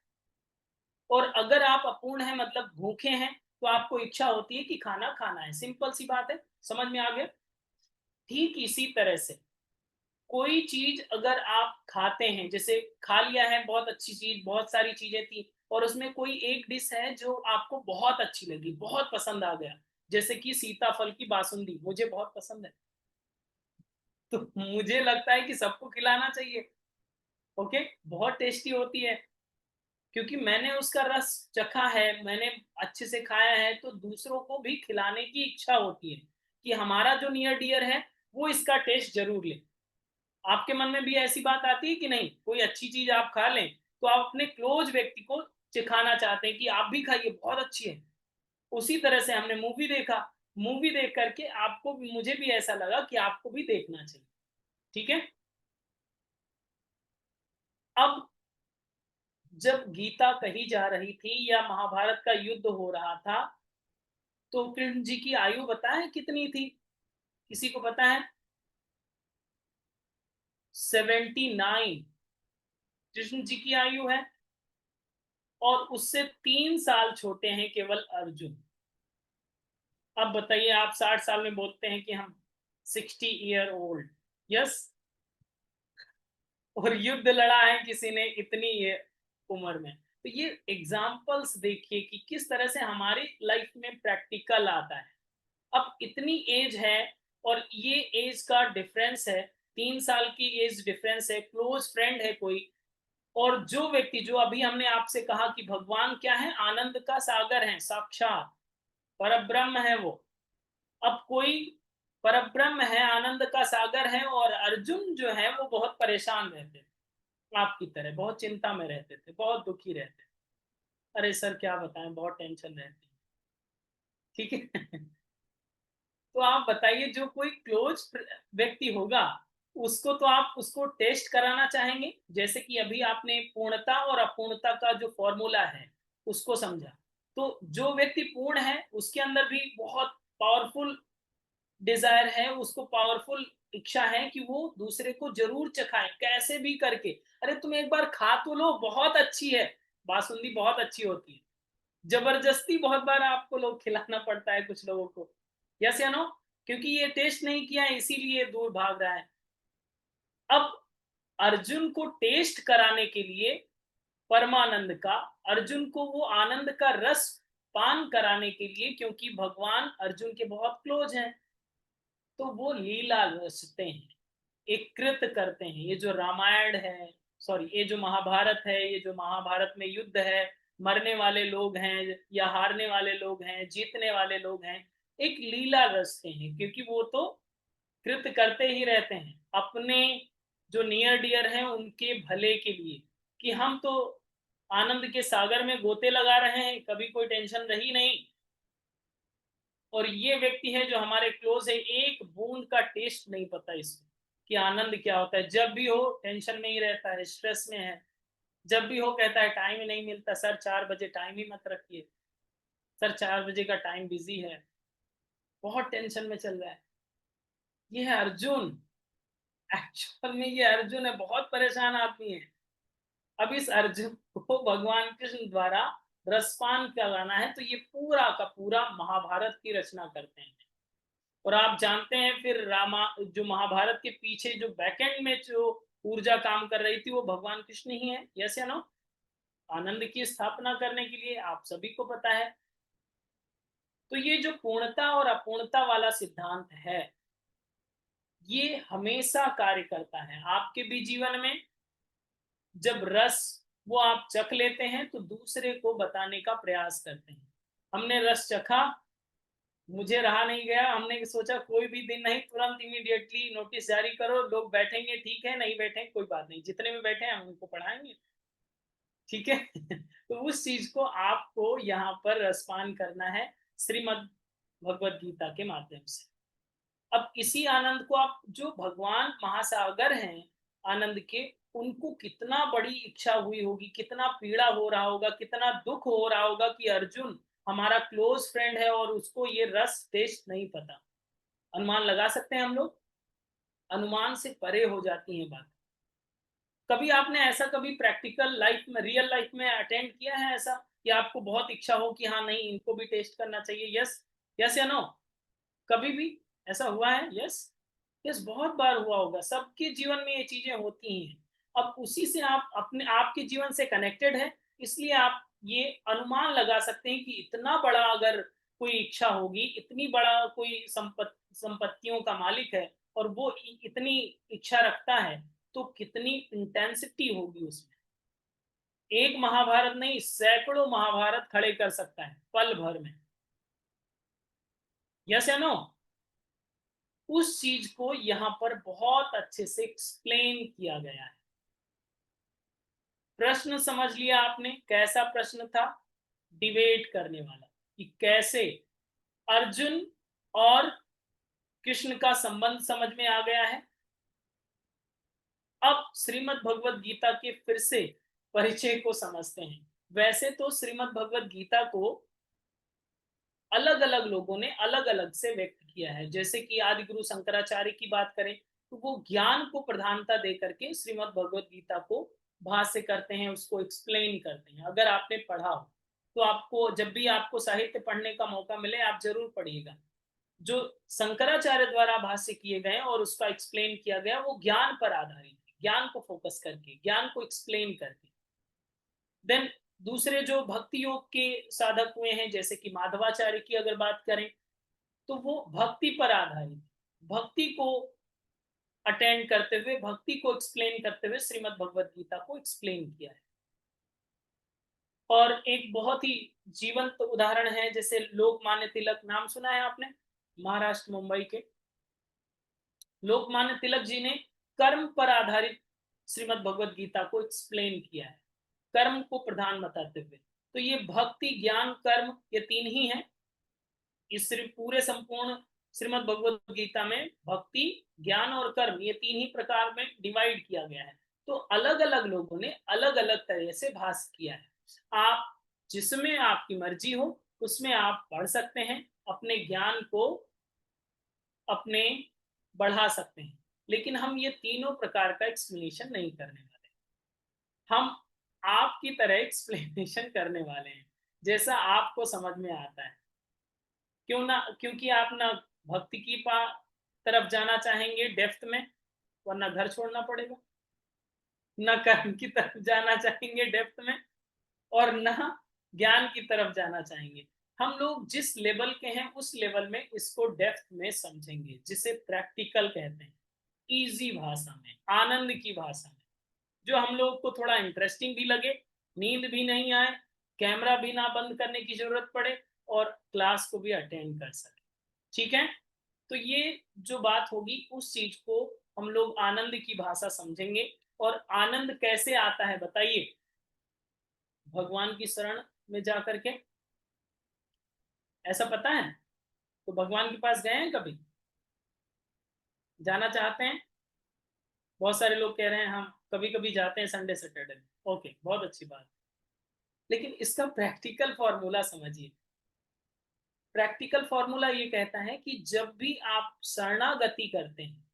और अगर आप अपूर्ण हैं मतलब भूखे हैं, तो आपको इच्छा होती है कि खाना खाना है। सिंपल सी बात है, समझ में आ गया? ठीक इसी तरह से कोई चीज अगर आप खाते हैं, जैसे खा लिया है बहुत अच्छी चीज, बहुत सारी चीजें थी, और उसमें कोई एक डिश है जो आपको बहुत अच्छी लगी, बहुत पसंद आ गया, जैसे कि सीताफल की बासुंदी मुझे बहुत पसंद है, तो मुझे लगता है कि सबको खिलाना चाहिए। ओके, बहुत टेस्टी होती है, क्योंकि मैंने उसका रस चखा है, मैंने अच्छे से खाया है, तो दूसरों को भी खिलाने की इच्छा होती है कि हमारा जो नियर डियर है वो इसका टेस्ट जरूर ले। आपके मन में भी ऐसी बात आती है कि नहीं, कोई अच्छी चीज आप खा लें तो आप अपने क्लोज व्यक्ति को चिखाना चाहते हैं कि आप भी खाइए, बहुत अच्छी है। उसी तरह से हमने मूवी देखा, मूवी देख करके आपको भी, मुझे भी ऐसा लगा कि आपको भी देखना चाहिए। ठीक है। अब जब गीता कही जा रही थी या महाभारत का युद्ध हो रहा था, तो कृष्ण जी की आयु बताएं कितनी थी? किसी को पता है? 79 कृष्ण जी की आयु है, और उससे 3 साल छोटे हैं केवल अर्जुन। अब बताइए, आप 60 साल में बोलते हैं कि हम 60 ईयर ओल्ड। यस। और युद्ध लड़ा है किसी ने इतनी ये उम्र में। तो ये एग्जाम्पल्स देखिए कि किस तरह से हमारी लाइफ में प्रैक्टिकल आता है। अब इतनी एज है, और ये एज का डिफरेंस है, 3 साल की एज डिफरेंस है, क्लोज फ्रेंड है कोई। और जो व्यक्ति, जो अभी हमने आपसे कहा कि भगवान क्या है, आनंद का सागर है, साक्षात परब्रह्म है वो। अब कोई परब्रह्म है, आनंद का सागर है, और अर्जुन जो है वो बहुत परेशान रहते थे, आपकी तरह बहुत चिंता में रहते थे, बहुत दुखी रहते थे। अरे सर क्या बताएं, बहुत टेंशन रहती है। ठीक है। तो आप बताइए, जो कोई क्लोज व्यक्ति होगा, उसको तो आप उसको टेस्ट कराना चाहेंगे। जैसे कि अभी आपने पूर्णता और अपूर्णता का जो फॉर्मूला है उसको समझा, तो जो व्यक्ति पूर्ण है उसके अंदर भी बहुत पावरफुल डिजायर है, उसको पावरफुल इच्छा है कि वो दूसरे को जरूर चखाए कैसे भी करके। अरे तुम एक बार खा तो लो, बहुत अच्छी है, बासुंदी बहुत अच्छी होती है। जबरदस्ती बहुत बार आपको लोग खिलाना पड़ता है कुछ लोगों को। यस या नो? क्योंकि ये टेस्ट नहीं किया है इसीलिए दूर भाग रहा है। अब अर्जुन को टेस्ट कराने के लिए, परमानंद का, अर्जुन को वो आनंद का रस पान कराने के लिए, क्योंकि भगवान अर्जुन के बहुत क्लोज हैं, तो वो लीला रचते हैं, एक कृत करते हैं। ये जो रामायण है, सॉरी, ये जो महाभारत है, ये जो महाभारत में युद्ध है, मरने वाले लोग हैं या हारने वाले लोग हैं, जीतने वाले लोग हैं, एक लीला रचते हैं, क्योंकि वो तो कृत करते ही रहते हैं अपने जो नियर डियर हैं उनके भले के लिए, कि हम तो आनंद के सागर में गोते लगा रहे हैं, कभी कोई टेंशन रही नहीं। और ये व्यक्ति है जो हमारे क्लोज है, एक बूंद का टेस्ट नहीं पता इसको कि आनंद क्या होता है। जब भी हो टेंशन में ही रहता है, स्ट्रेस में है। जब भी हो कहता है टाइम ही नहीं मिलता सर, 4 बजे टाइम ही मत रखिए सर, 4 बजे का टाइम बिजी है, बहुत टेंशन में चल रहा है। ये है अर्जुन। एक्चुअल में ये अर्जुन है, बहुत परेशान आदमी है। अब इस अर्जुन को भगवान कृष्ण द्वारा रसपान कराना है, तो ये पूरा का पूरा महाभारत की रचना करते हैं। और आप जानते हैं फिर रामा, जो महाभारत के पीछे जो बैकएंड में जो ऊर्जा काम कर रही थी वो भगवान कृष्ण ही है। यस या नो? आनंद की स्थापना करने के लिए, आप सभी को पता है। तो ये जो पूर्णता और अपूर्णता वाला सिद्धांत है, ये हमेशा कार्य करता है आपके भी जीवन में। जब रस वो आप चख लेते हैं तो दूसरे को बताने का प्रयास करते हैं। हमने रस चखा, मुझे रहा नहीं गया, हमने सोचा कोई भी दिन नहीं, तुरंत इमीडिएटली नोटिस जारी करो, लोग बैठेंगे ठीक है, नहीं बैठे कोई बात नहीं, जितने भी बैठे हम उनको पढ़ाएंगे। ठीक है। तो उस चीज को आपको यहाँ पर रसपान करना है, श्रीमद् भगवत गीता के माध्यम से। अब इसी आनंद को आप, जो भगवान महासागर हैं आनंद के, उनको कितना बड़ी इच्छा हुई होगी, कितना पीड़ा हो रहा होगा, कितना दुख हो रहा होगा कि अर्जुन हमारा क्लोज फ्रेंड है और उसको ये रस टेस्ट नहीं पता। अनुमान लगा सकते हैं हम लोग, अनुमान से परे हो जाती हैं बात। कभी आपने ऐसा कभी प्रैक्टिकल लाइफ में, रियल लाइफ में अटेंड किया है ऐसा कि आपको बहुत इच्छा हो कि हाँ नहीं इनको भी टेस्ट करना चाहिए? यस, यस या नो? कभी भी ऐसा हुआ है? यस, यस, बहुत बार हुआ होगा, सबके जीवन में ये चीजें होती हैं। अब उसी से आप अपने आपके जीवन से कनेक्टेड है, इसलिए आप ये अनुमान लगा सकते हैं कि इतना बड़ा अगर कोई इच्छा होगी, इतनी बड़ा कोई संपत्तियों का मालिक है और वो इतनी इच्छा रखता है, तो कितनी इंटेंसिटी होगी उसमें। एक महाभारत नहीं, सैकड़ों महाभारत खड़े कर सकता है पल भर में। यस या नो? उस चीज को यहाँ पर बहुत अच्छे से एक्सप्लेन किया गया है। प्रश्न समझ लिया आपने? कैसा प्रश्न था? डिबेट करने वाला, कि कैसे अर्जुन और कृष्ण का संबंध समझ में आ गया है। अब श्रीमद् भगवत गीता के फिर से परिचय को समझते हैं। वैसे तो श्रीमद् भगवत गीता को अलग अलग लोगों ने अलग अलग से व्यक्त किया है। जैसे कि आदि गुरु शंकराचार्य की बात करें तो वो ज्ञान को प्रधानता दे करके श्रीमद् भगवत गीता को भाष्य करते हैं, उसको एक्सप्लेन करते हैं। अगर आपने पढ़ा हो तो आपको, जब भी आपको साहित्य पढ़ने का मौका मिले, आप जरूर पढ़िएगा। जो शंकराचार्य द्वारा भाष्य किए गए और उसका एक्सप्लेन किया गया, वो ज्ञान पर आधारित है, ज्ञान को फोकस करके, ज्ञान को एक्सप्लेन करके। देन दूसरे जो भक्ति योग के साधक हुए हैं, जैसे कि माधवाचार्य की अगर बात करें, तो वो भक्ति पर आधारित, भक्ति को अटेंड करते हुए, भक्ति को एक्सप्लेन करते हुए श्रीमद् भगवत गीता को एक्सप्लेन किया है। और एक बहुत ही जीवंत उदाहरण है, जैसे लोकमान्य तिलक, नाम सुना है आपने? महाराष्ट्र मुंबई के लोकमान्य तिलक जी ने कर्म पर आधारित श्रीमद् भगवत गीता को एक्सप्लेन किया है, कर्म को प्रधान बताते हुए। तो ये भक्ति, ज्ञान, कर्म, ये तीन ही हैं इस पूरे संपूर्ण श्रीमद् भगवत गीता में। भक्ति, ज्ञान और कर्म, ये तीन ही प्रकार में डिवाइड किया गया है। तो अलग अलग लोगों ने अलग अलग तरह से भाष्य किया है। आप जिसमें आपकी मर्जी हो उसमें आप पढ़ सकते हैं, अपने ज्ञान को अपने बढ़ा सकते हैं। लेकिन हम ये तीनों प्रकार का एक्सप्लेनेशन नहीं करने वाले, हम आपकी तरह एक्सप्लेनेशन करने वाले हैं जैसा आपको समझ में आता है। क्यों ना, क्योंकि आप ना भक्ति की तरफ जाना चाहेंगे डेप्थ में, वरना घर छोड़ना पड़ेगा, ना कर्म की तरफ जाना चाहेंगे डेप्थ में, और ना ज्ञान की तरफ जाना चाहेंगे। हम लोग जिस लेवल के हैं उस लेवल में इसको डेप्थ में समझेंगे, जिसे प्रैक्टिकल कहते हैं, इजी भाषा में, आनंद की भाषा में, जो हम लोग को थोड़ा इंटरेस्टिंग भी लगे, नींद भी नहीं आए, कैमरा भी ना बंद करने की जरूरत पड़े, और क्लास को भी अटेंड कर सके। ठीक है? तो ये जो बात होगी उस चीज को हम लोग आनंद की भाषा समझेंगे। और आनंद कैसे आता है बताइए? भगवान की शरण में जाकर के। ऐसा पता है? तो भगवान के पास गए हैं कभी? जाना चाहते हैं? बहुत सारे लोग कह रहे हैं हम कभी कभी जाते हैं संडे सैटरडे में। ओके, बहुत अच्छी बात। लेकिन इसका प्रैक्टिकल फॉर्मूला समझिए। प्रैक्टिकल फॉर्मूला ये कहता है कि जब भी आप शरणागति करते हैं,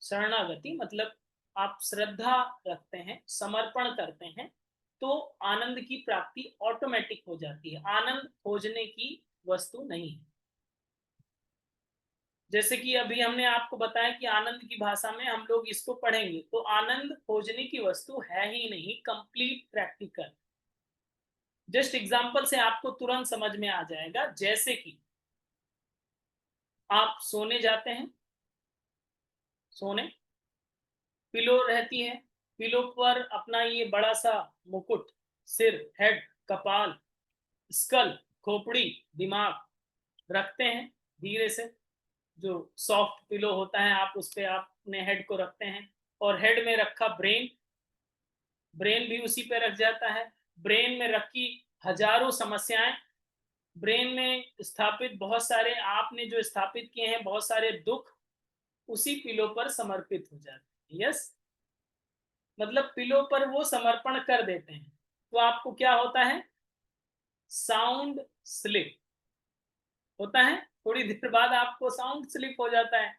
शरणागति मतलब आप श्रद्धा रखते हैं, समर्पण करते हैं, तो आनंद की प्राप्ति ऑटोमेटिक हो जाती है। आनंद खोजने की वस्तु नहीं है। जैसे कि अभी हमने आपको बताया कि आनंद की भाषा में हम लोग इसको पढ़ेंगे, तो आनंद खोजने की वस्तु है ही नहीं, कंप्लीट प्रैक्टिकल। जस्ट एग्जांपल से आपको तुरंत समझ में आ जाएगा। जैसे कि आप सोने जाते हैं, सोने, पिलो रहती है, पिलो पर अपना ये बड़ा सा मुकुट, सिर, हेड, कपाल, स्कल, खोपड़ी, दिमाग रखते हैं धीरे से। जो सॉफ्ट पिलो होता है, आप उस पे अपने हेड को रखते हैं, और हेड में रखा ब्रेन, ब्रेन भी उसी पे रख जाता है। ब्रेन में रखी हजारों समस्याएं, ब्रेन में स्थापित बहुत सारे, आपने जो स्थापित किए हैं बहुत सारे दुख, उसी पिलो पर समर्पित हो जाते हैं। यस, मतलब पिलो पर वो समर्पण कर देते हैं, तो आपको क्या होता है, साउंड स्लिप होता है। थोड़ी देर बाद आपको साउंड स्लिप हो जाता है।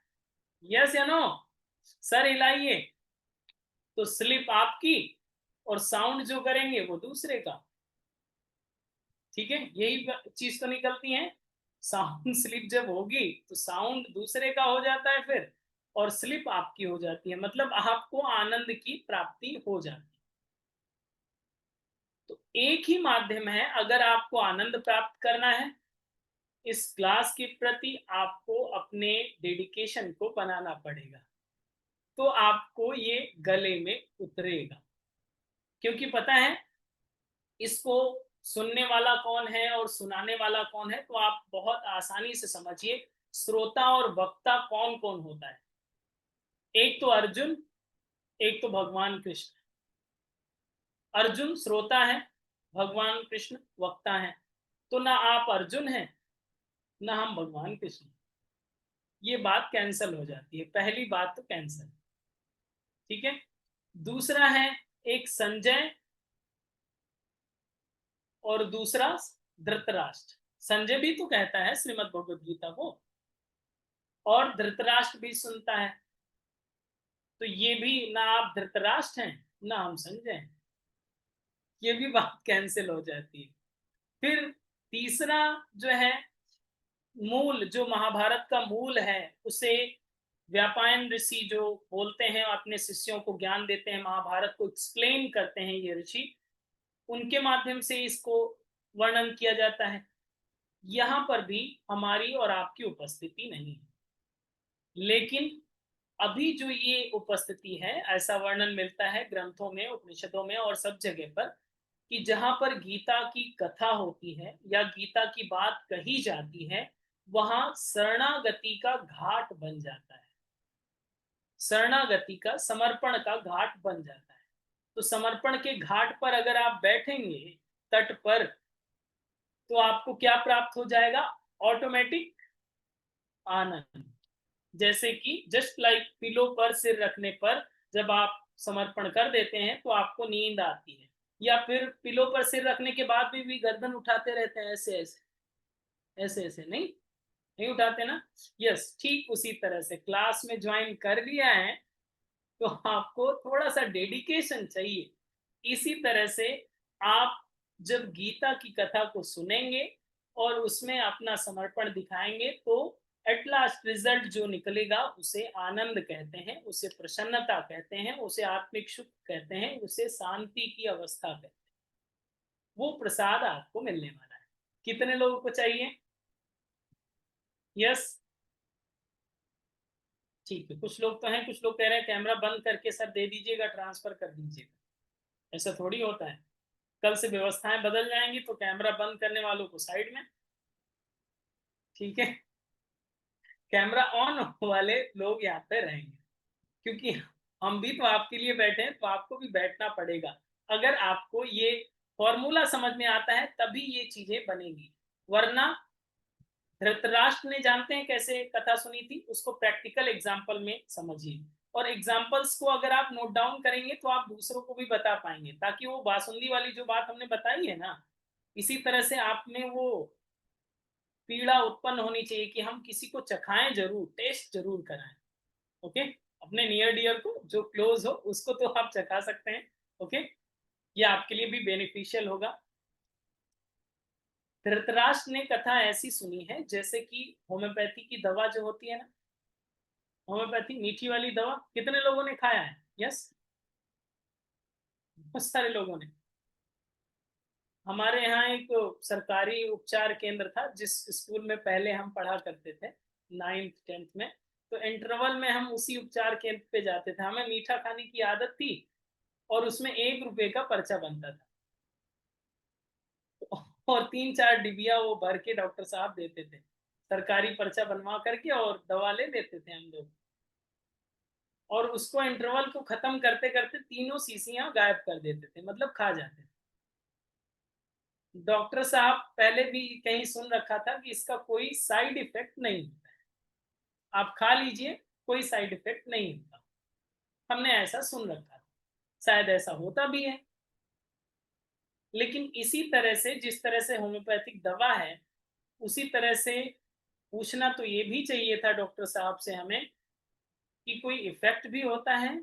यस या नो? सर हिलाइए। तो स्लिप आपकी, और साउंड जो करेंगे वो दूसरे का। ठीक है, यही चीज तो निकलती है। साउंड स्लिप जब होगी तो साउंड दूसरे का हो जाता है फिर, और स्लिप आपकी हो जाती है, मतलब आपको आनंद की प्राप्ति हो जाती है। तो एक ही माध्यम है, अगर आपको आनंद प्राप्त करना है, इस क्लास के प्रति आपको अपने डेडिकेशन को बनाना पड़ेगा, तो आपको ये गले में उतरेगा। क्योंकि पता है, इसको सुनने वाला कौन है और सुनाने वाला कौन है, तो आप बहुत आसानी से समझिए श्रोता और वक्ता कौन कौन होता है। एक तो अर्जुन, एक तो भगवान कृष्ण। अर्जुन श्रोता है, भगवान कृष्ण वक्ता है। तो ना आप अर्जुन हैं, ना हम भगवान कृष्ण। ये बात कैंसल हो जाती है, पहली बात तो कैंसल। ठीक है। दूसरा है, एक संजय और दूसरा धृतराष्ट्र। संजय भी तो कहता है श्रीमद् भगवद गीता को, और धृतराष्ट्र भी सुनता है। तो ये भी, ना आप धृतराष्ट्र हैं ना हम संजय हैं, ये भी बात कैंसिल हो जाती है। फिर तीसरा जो है, मूल जो महाभारत का मूल है, उसे व्यापायन ऋषि जो बोलते हैं, अपने शिष्यों को ज्ञान देते हैं, महाभारत को एक्सप्लेन करते हैं ये ऋषि, उनके माध्यम से इसको वर्णन किया जाता है। यहाँ पर भी हमारी और आपकी उपस्थिति नहीं है, लेकिन अभी जो ये उपस्थिति है, ऐसा वर्णन मिलता है ग्रंथों में, उपनिषदों में और सब जगह पर, कि जहां पर गीता की कथा होती है या गीता की बात कही जाती है, वहां शरणागति का घाट बन जाता है। शरणागति का, समर्पण का घाट बन जाता है। तो समर्पण के घाट पर अगर आप बैठेंगे तट पर, तो आपको क्या प्राप्त हो जाएगा, ऑटोमेटिक आनंद। जैसे कि जस्ट लाइक पिलो पर सिर रखने पर जब आप समर्पण कर देते हैं तो आपको नींद आती है, या फिर पिलो पर सिर रखने के बाद भी गर्दन उठाते रहते हैं, ऐसे ऐसे ऐसे ऐसे, नहीं नहीं उठाते ना। यस, ठीक उसी तरह से क्लास में ज्वाइन कर लिया है, तो आपको थोड़ा सा डेडिकेशन चाहिए। इसी तरह से आप जब गीता की कथा को सुनेंगे और उसमें अपना समर्पण दिखाएंगे, तो एट लास्ट रिजल्ट जो निकलेगा उसे आनंद कहते हैं, उसे प्रसन्नता कहते हैं, उसे आत्मिक सुख कहते हैं, उसे शांति की अवस्था कहते हैं। वो प्रसाद आपको मिलने वाला है। कितने लोगों को चाहिए? यस, ठीक है। कुछ लोग तो हैं, कुछ लोग कह रहे हैं कैमरा बंद करके सर दे दीजिएगा, ट्रांसफर कर दीजिएगा। ऐसा थोड़ी होता है, कल से व्यवस्थाएं बदल जाएंगी, तो कैमरा बंद करने वालों को साइड में। ठीक है, कैमरा ऑन वाले लोग यहाँ पे रहेंगे, क्योंकि हम भी तो आपके लिए बैठे हैं, तो आपको भी बैठना पड़ेगा। अगर आपको ये फॉर्मूला समझ में आता है तभी ये चीजें बनेगी, वरना धृतराष्ट्र ने, जानते हैं कैसे कथा सुनी थी, उसको प्रैक्टिकल एग्जाम्पल में समझिए। और एग्जाम्पल्स को अगर आप नोट डाउन करेंगे तो आप दूसरों को भी बता पाएंगे, ताकि वो बासुंदी वाली जो बात हमने बताई है ना, इसी तरह से आप में वो पीड़ा उत्पन्न होनी चाहिए कि हम किसी को चखाएं जरूर, टेस्ट जरूर कराएं। ओके, अपने नियर डियर को, जो क्लोज हो उसको तो आप चखा सकते हैं। ओके, ये आपके लिए भी बेनिफिशियल होगा। धृतराष्ट्र ने कथा ऐसी सुनी है जैसे कि होम्योपैथी की दवा जो होती है ना, होम्योपैथी मीठी वाली दवा, कितने लोगों ने खाया है? यस, बहुत सारे लोगों ने। हमारे यहाँ एक सरकारी उपचार केंद्र था, जिस स्कूल में पहले हम पढ़ा करते थे, 9th 10th में। तो इंटरवल में हम उसी उपचार केंद्र पे जाते थे, हमें मीठा खाने की आदत थी, और उसमें 1 रुपए का पर्चा बनता था, और 3-4 डिबिया वो भर के डॉक्टर साहब देते थे, सरकारी पर्चा बनवा करके, और दवा ले लेते थे हम लोग। और उसको इंटरवल को खत्म करते करते तीनों शीशियां गायब कर देते थे, मतलब खा जाते थे। डॉक्टर साहब पहले भी कहीं सुन रखा था कि इसका कोई साइड इफेक्ट नहीं होता है, आप खा लीजिए, कोई साइड इफेक्ट नहीं होता। हमने ऐसा सुन रखा था, शायद ऐसा होता भी है। लेकिन इसी तरह से जिस तरह से होम्योपैथिक दवा है, उसी तरह से पूछना तो ये भी चाहिए था डॉक्टर साहब से हमें कि कोई इफेक्ट भी होता है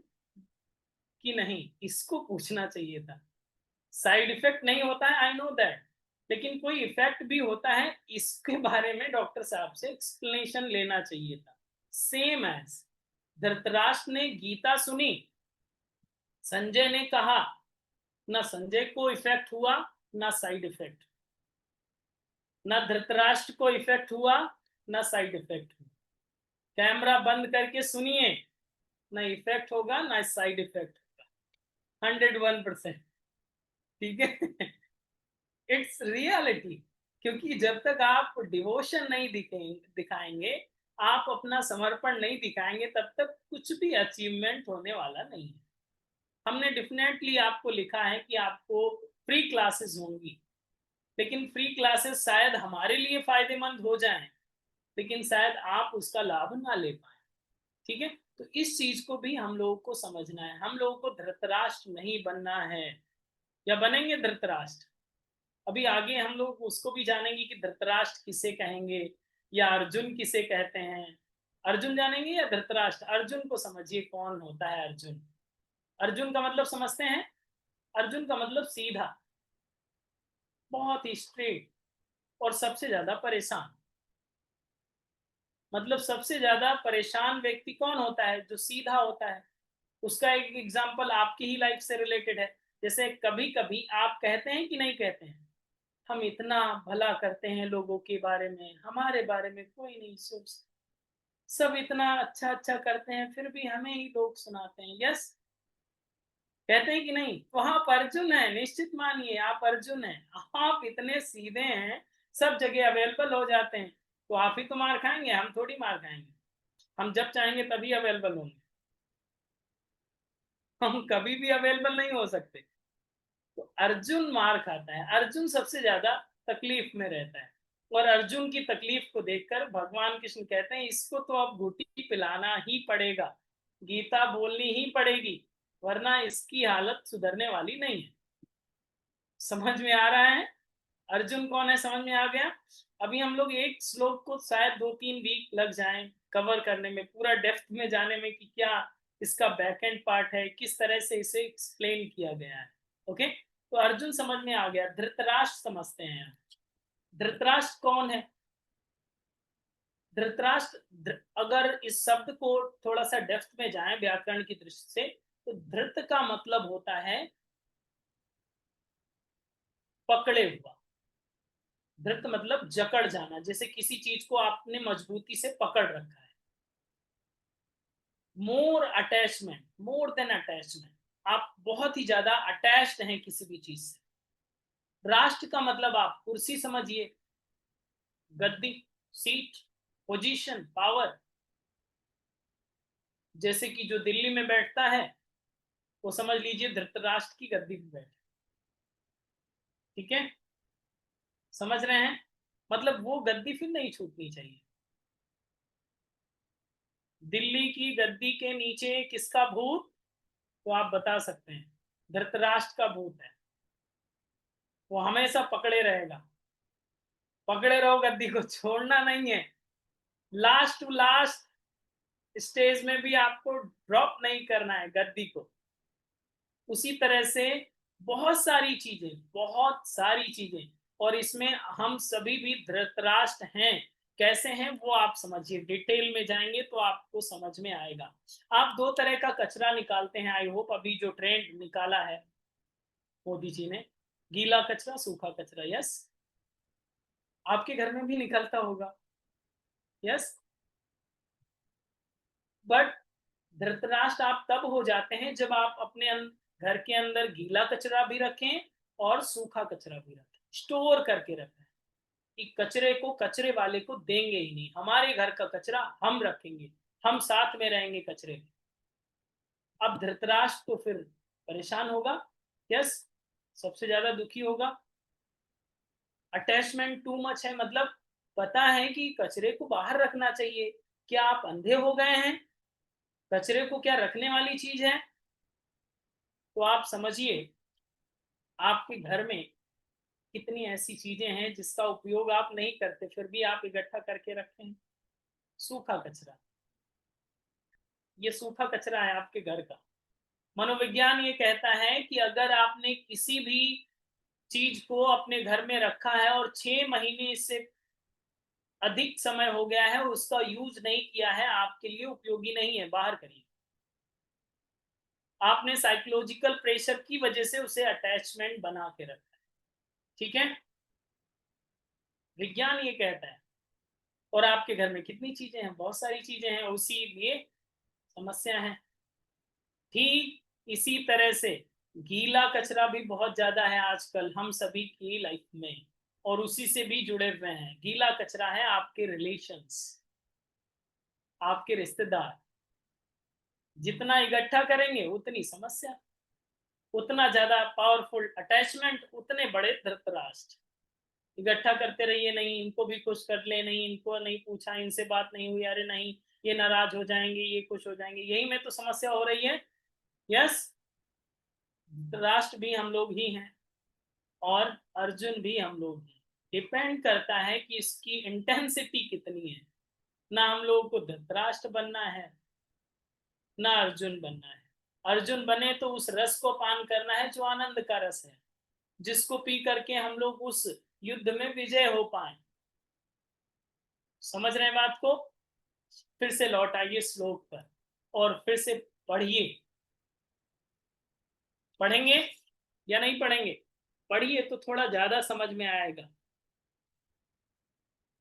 कि नहीं, इसको पूछना चाहिए था। साइड इफेक्ट नहीं होता है, आई नो दैट, लेकिन कोई इफेक्ट भी होता है, इसके बारे में डॉक्टर साहब से एक्सप्लेनेशन लेना चाहिए था। सेम एज धृतराष्ट्र ने गीता सुनी, संजय ने कहा, ना संजय को इफेक्ट हुआ, ना साइड इफेक्ट, ना धृतराष्ट्र को इफेक्ट हुआ, ना साइड इफेक्ट हुआ। कैमरा बंद करके सुनिए, ना इफेक्ट होगा ना साइड इफेक्ट होगा, 101%। ठीक है। It's reality. क्योंकि जब तक आप डिवोशन नहीं दिखाएंगे, आप अपना समर्पण नहीं दिखाएंगे, तब तक कुछ भी अचीवमेंट होने वाला नहीं है। हमने डेफिनेटली आपको लिखा है कि आपको फ्री क्लासेस होंगी, लेकिन फ्री क्लासेस शायद हमारे लिए फायदेमंद हो जाएं, लेकिन शायद आप उसका लाभ ना ले पाए। ठीक है, तो इस चीज को भी हम लोगों को समझना है। हम लोगों को धृतराष्ट्र नहीं बनना है, या बनेंगे धृतराष्ट्र। अभी आगे हम लोग उसको भी जानेंगे कि धृतराष्ट्र किसे कहेंगे, या अर्जुन किसे कहते हैं। अर्जुन जानेंगे या धृतराष्ट्र? अर्जुन को समझिए, कौन होता है अर्जुन। अर्जुन का मतलब समझते हैं? अर्जुन का मतलब सीधा, बहुत ही स्ट्रेट, और सबसे ज्यादा परेशान। मतलब सबसे ज्यादा परेशान व्यक्ति कौन होता है? जो सीधा होता है। उसका एक एग्जाम्पल आपकी ही लाइफ से रिलेटेड है। जैसे कभी कभी आप कहते हैं कि नहीं कहते हैं, हम इतना भला करते हैं लोगों के बारे में, हमारे बारे में कोई नहीं सोचता, सब इतना अच्छा अच्छा करते हैं, फिर भी हमें ही लोग सुनाते हैं। यस, कहते हैं कि नहीं? तो आप अर्जुन है, निश्चित मानिए आप अर्जुन है। आप इतने सीधे हैं, सब जगह अवेलेबल हो जाते हैं, तो आप ही तो मार खाएंगे, हम थोड़ी मार खाएंगे। हम जब चाहेंगे तभी अवेलेबल होंगे, हम कभी भी अवेलेबल नहीं हो सकते। तो अर्जुन मार खाता है, अर्जुन सबसे ज्यादा तकलीफ में रहता है। और अर्जुन की तकलीफ को देखकर भगवान कृष्ण कहते हैं, इसको तो अब घुटी पिलाना ही पड़ेगा, गीता बोलनी ही पड़ेगी, वरना इसकी हालत सुधरने वाली नहीं है। समझ में आ रहा है अर्जुन कौन है? समझ में आ गया? अभी हम लोग एक श्लोक को शायद 2-3 वीक लग जाएं कवर करने में, पूरा डेप्थ में जाने में कि क्या इसका बैक एंड पार्ट है, किस तरह से इसे एक्सप्लेन किया गया है। ओके, तो अर्जुन समझ में आ गया। धृतराष्ट्र समझते हैं। धृतराष्ट्र कौन है? धृतराष्ट्र, अगर इस शब्द को थोड़ा सा डेप्थ में जाए व्याकरण की दृष्टि से, तो धृत का मतलब होता है पकड़े हुआ। धृत मतलब जकड़ जाना, जैसे किसी चीज को आपने मजबूती से पकड़ रखा है। मोर अटैचमेंट, मोर देन अटैचमेंट, आप बहुत ही ज्यादा अटैच्ड हैं किसी भी चीज से। राष्ट्र का मतलब आप कुर्सी समझिए, गद्दी, सीट, पोजीशन, पावर। जैसे कि जो दिल्ली में बैठता है, वो समझ लीजिए धृतराष्ट्र की गद्दी पे बैठे। ठीक है, समझ रहे हैं? मतलब वो गद्दी फिर नहीं छूटनी चाहिए। दिल्ली की गद्दी के नीचे किसका भूत? तो आप बता सकते हैं, धृतराष्ट्र का भूत है। वो हमेशा पकड़े रहेगा, पकड़े रहो गद्दी को, छोड़ना नहीं है। लास्ट टू लास्ट स्टेज में भी आपको ड्रॉप नहीं करना है गद्दी को। उसी तरह से बहुत सारी चीजें, बहुत सारी चीजें, और इसमें हम सभी भी धृतराष्ट्र हैं। कैसे हैं वो आप समझिए, डिटेल में जाएंगे तो आपको समझ में आएगा। आप दो तरह का कचरा निकालते हैं, आई होप अभी जो ट्रेंड निकाला है मोदी जी ने, गीला कचरा, सूखा कचरा। यस, आपके घर में भी निकलता होगा। यस, बट धृतराष्ट्र आप तब हो जाते हैं जब आप अपने घर के अंदर गीला कचरा भी रखें और सूखा कचरा भी रखें, स्टोर करके रखें कि कचरे को कचरे वाले को देंगे ही नहीं, हमारे घर का कचरा हम रखेंगे, हम साथ में रहेंगे कचरे में। अब धृतराष्ट्र तो फिर परेशान होगा। यस, सबसे ज्यादा दुखी होगा। अटैचमेंट टू मच है, मतलब पता है कि कचरे को बाहर रखना चाहिए। क्या आप अंधे हो गए हैं? कचरे को क्या रखने वाली चीज है? तो आप समझिए आपके घर में कितनी ऐसी चीजें हैं जिसका उपयोग आप नहीं करते, फिर भी आप इकट्ठा करके रखते हैं। सूखा कचरा, ये सूखा कचरा है आपके घर का। मनोविज्ञान ये कहता है कि अगर आपने किसी भी चीज को अपने घर में रखा है और 6 महीने से अधिक समय हो गया है, उसका यूज नहीं किया है, आपके लिए उपयोगी नहीं है, बाहर करिए। आपने साइकोलॉजिकल प्रेशर की वजह से उसे अटैचमेंट बना के रखा है। ठीक है, विज्ञान ये कहता है। और आपके घर में कितनी चीजें हैं, बहुत सारी चीजें हैं, उसी लिए समस्या है। ठीक इसी तरह से गीला कचरा भी बहुत ज्यादा है आजकल हम सभी की लाइफ में, और उसी से भी जुड़े हुए हैं। गीला कचरा है आपके रिलेशंस, आपके रिश्तेदार। जितना इकट्ठा करेंगे उतनी समस्या, उतना ज्यादा पावरफुल अटैचमेंट, उतने बड़े धृतराष्ट्र। इकट्ठा करते रहिए, नहीं इनको भी खुश कर ले, नहीं इनको नहीं पूछा, इनसे बात नहीं हुई, अरे नहीं ये नाराज हो जाएंगे, ये खुश हो जाएंगे, यही में तो समस्या हो रही है। यस, राष्ट्र भी हम लोग ही हैं और अर्जुन भी हम लोग हैं। डिपेंड करता है कि इसकी इंटेंसिटी कितनी है। ना हम लोगों को धृतराष्ट्र बनना है, ना अर्जुन बनना है। अर्जुन बने तो उस रस को पान करना है जो आनंद का रस है, जिसको पी करके हम लोग उस युद्ध में विजय हो पाए। समझ रहे हैं बात को? फिर से लौट आइए श्लोक पर और फिर से पढ़िए। पढ़ेंगे या नहीं पढ़ेंगे? पढ़िए तो थोड़ा ज्यादा समझ में आएगा।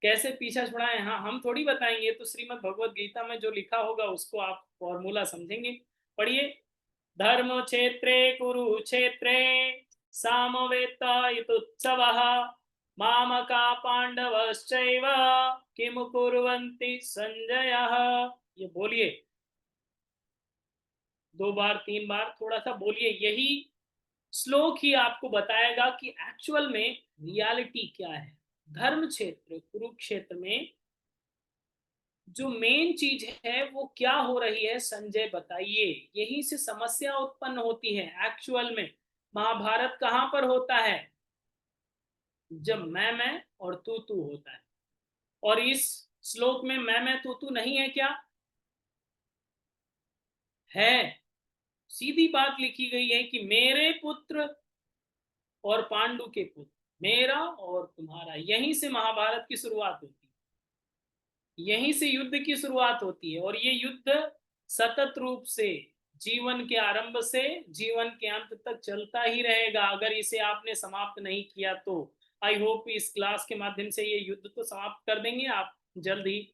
कैसे पीछा छुड़ाएं, हाँ हम थोड़ी बताएंगे, तो श्रीमद् भगवत गीता में जो लिखा होगा उसको आप फॉर्मूला समझेंगे। पढ़िए। धर्म क्षेत्रे कुरुक्षेत्रे सामवेत्तायुत्सवः मामका पांडवश्चैव किम कुर्वन्ति संजयः। ये बोलिए 2 बार 3 बार, थोड़ा सा बोलिए। यही श्लोक ही आपको बताएगा कि एक्चुअल में रियलिटी क्या है। धर्म क्षेत्र कुरुक्षेत्र में जो मेन चीज है वो क्या हो रही है, संजय बताइए। यहीं से समस्या उत्पन्न होती है एक्चुअल में। महाभारत कहां पर होता है? जब मैं और तू होता है। और इस श्लोक में मैं तू नहीं है क्या? है। सीधी बात लिखी गई है कि मेरे पुत्र और पांडु के पुत्र, मेरा और तुम्हारा। यहीं से महाभारत की शुरुआत होती है, यहीं से युद्ध की शुरुआत होती है। और ये युद्ध सतत रूप से जीवन के आरंभ से जीवन के अंत तक चलता ही रहेगा, अगर इसे आपने समाप्त नहीं किया तो। आई होप इस क्लास के माध्यम से ये युद्ध तो समाप्त कर देंगे आप जल्द ही।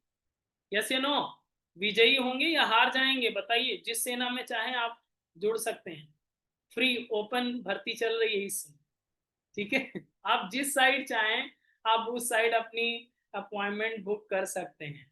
यस या नो? विजयी होंगे या हार जाएंगे बताइए। जिस सेना में चाहे आप जुड़ सकते हैं, फ्री ओपन भर्ती चल रही है इस समय। ठीक है, आप जिस साइड चाहें आप उस साइड अपनी अपॉइंटमेंट बुक कर सकते हैं,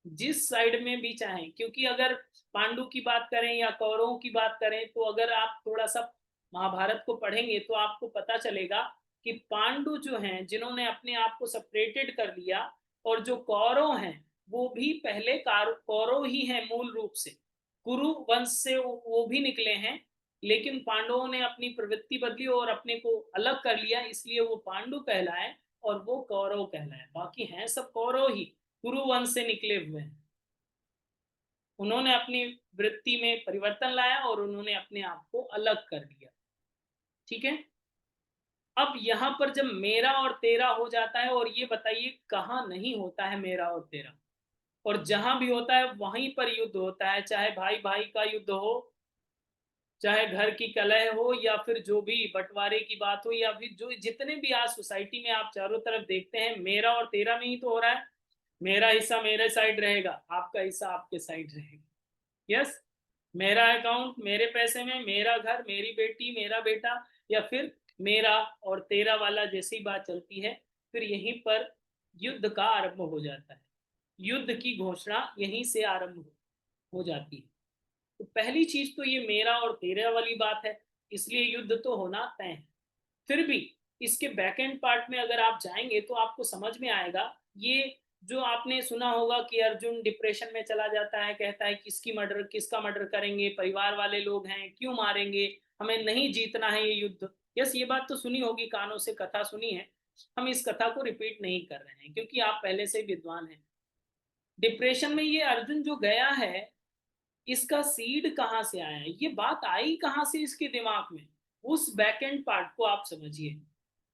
जिस साइड में भी चाहें। क्योंकि अगर पांडु की बात करें या कौरवों की बात करें, तो अगर आप थोड़ा सा महाभारत को पढ़ेंगे तो आपको पता चलेगा कि पांडु जो हैं जिन्होंने अपने आप को सेपरेटेड कर लिया, और जो कौरव हैं वो भी पहले कौरव ही हैं मूल रूप से। कुरु वंश से वो भी निकले हैं, लेकिन पांडवों ने अपनी प्रवृत्ति बदली और अपने को अलग कर लिया, इसलिए वो पांडु कहलाए और वो कौरव कहलाए। बाकी हैं सब कौरव ही, कुरु वंश से निकले हुए हैं। उन्होंने अपनी वृत्ति में परिवर्तन लाया और उन्होंने अपने आप को अलग कर दिया। ठीक है, अब यहां पर जब मेरा और तेरा हो जाता है, और ये बताइए कहाँ नहीं होता है मेरा और तेरा? और जहां भी होता है वहीं पर युद्ध होता है, चाहे भाई भाई का युद्ध हो, चाहे घर की कलह हो, या फिर जो भी बंटवारे की बात हो, या फिर जो जितने भी आज सोसाइटी में आप चारों तरफ देखते हैं, मेरा और तेरा में ही तो हो रहा है। मेरा हिस्सा मेरे साइड रहेगा, आपका हिस्सा आपके साइड रहेगा। यस, मेरा अकाउंट मेरे पैसे में, मेरा घर मेरी बेटी मेरा बेटा, या फिर मेरा और तेरा वाला जैसी बात चलती है, फिर यहीं पर युद्ध का आरंभ हो जाता है। युद्ध की घोषणा यहीं से आरंभ हो जाती है। तो पहली चीज तो ये मेरा और तेरा वाली बात है, इसलिए युद्ध तो होना तय है। फिर भी इसके बैक एंड पार्ट में अगर आप जाएंगे तो आपको समझ में आएगा। ये जो आपने सुना होगा कि अर्जुन डिप्रेशन में चला जाता है, कहता है किसका मर्डर करेंगे, परिवार वाले लोग हैं, क्यों मारेंगे, हमें नहीं जीतना है ये युद्ध। यस, ये बात तो सुनी होगी, कानों से कथा सुनी है। हम इस कथा को रिपीट नहीं कर रहे हैं क्योंकि आप पहले से विद्वान हैं। डिप्रेशन में ये अर्जुन जो गया है, इसका सीड कहाँ से आया है, ये बात आई कहाँ से इसके दिमाग में, उस बैक एंड पार्ट को आप समझिए।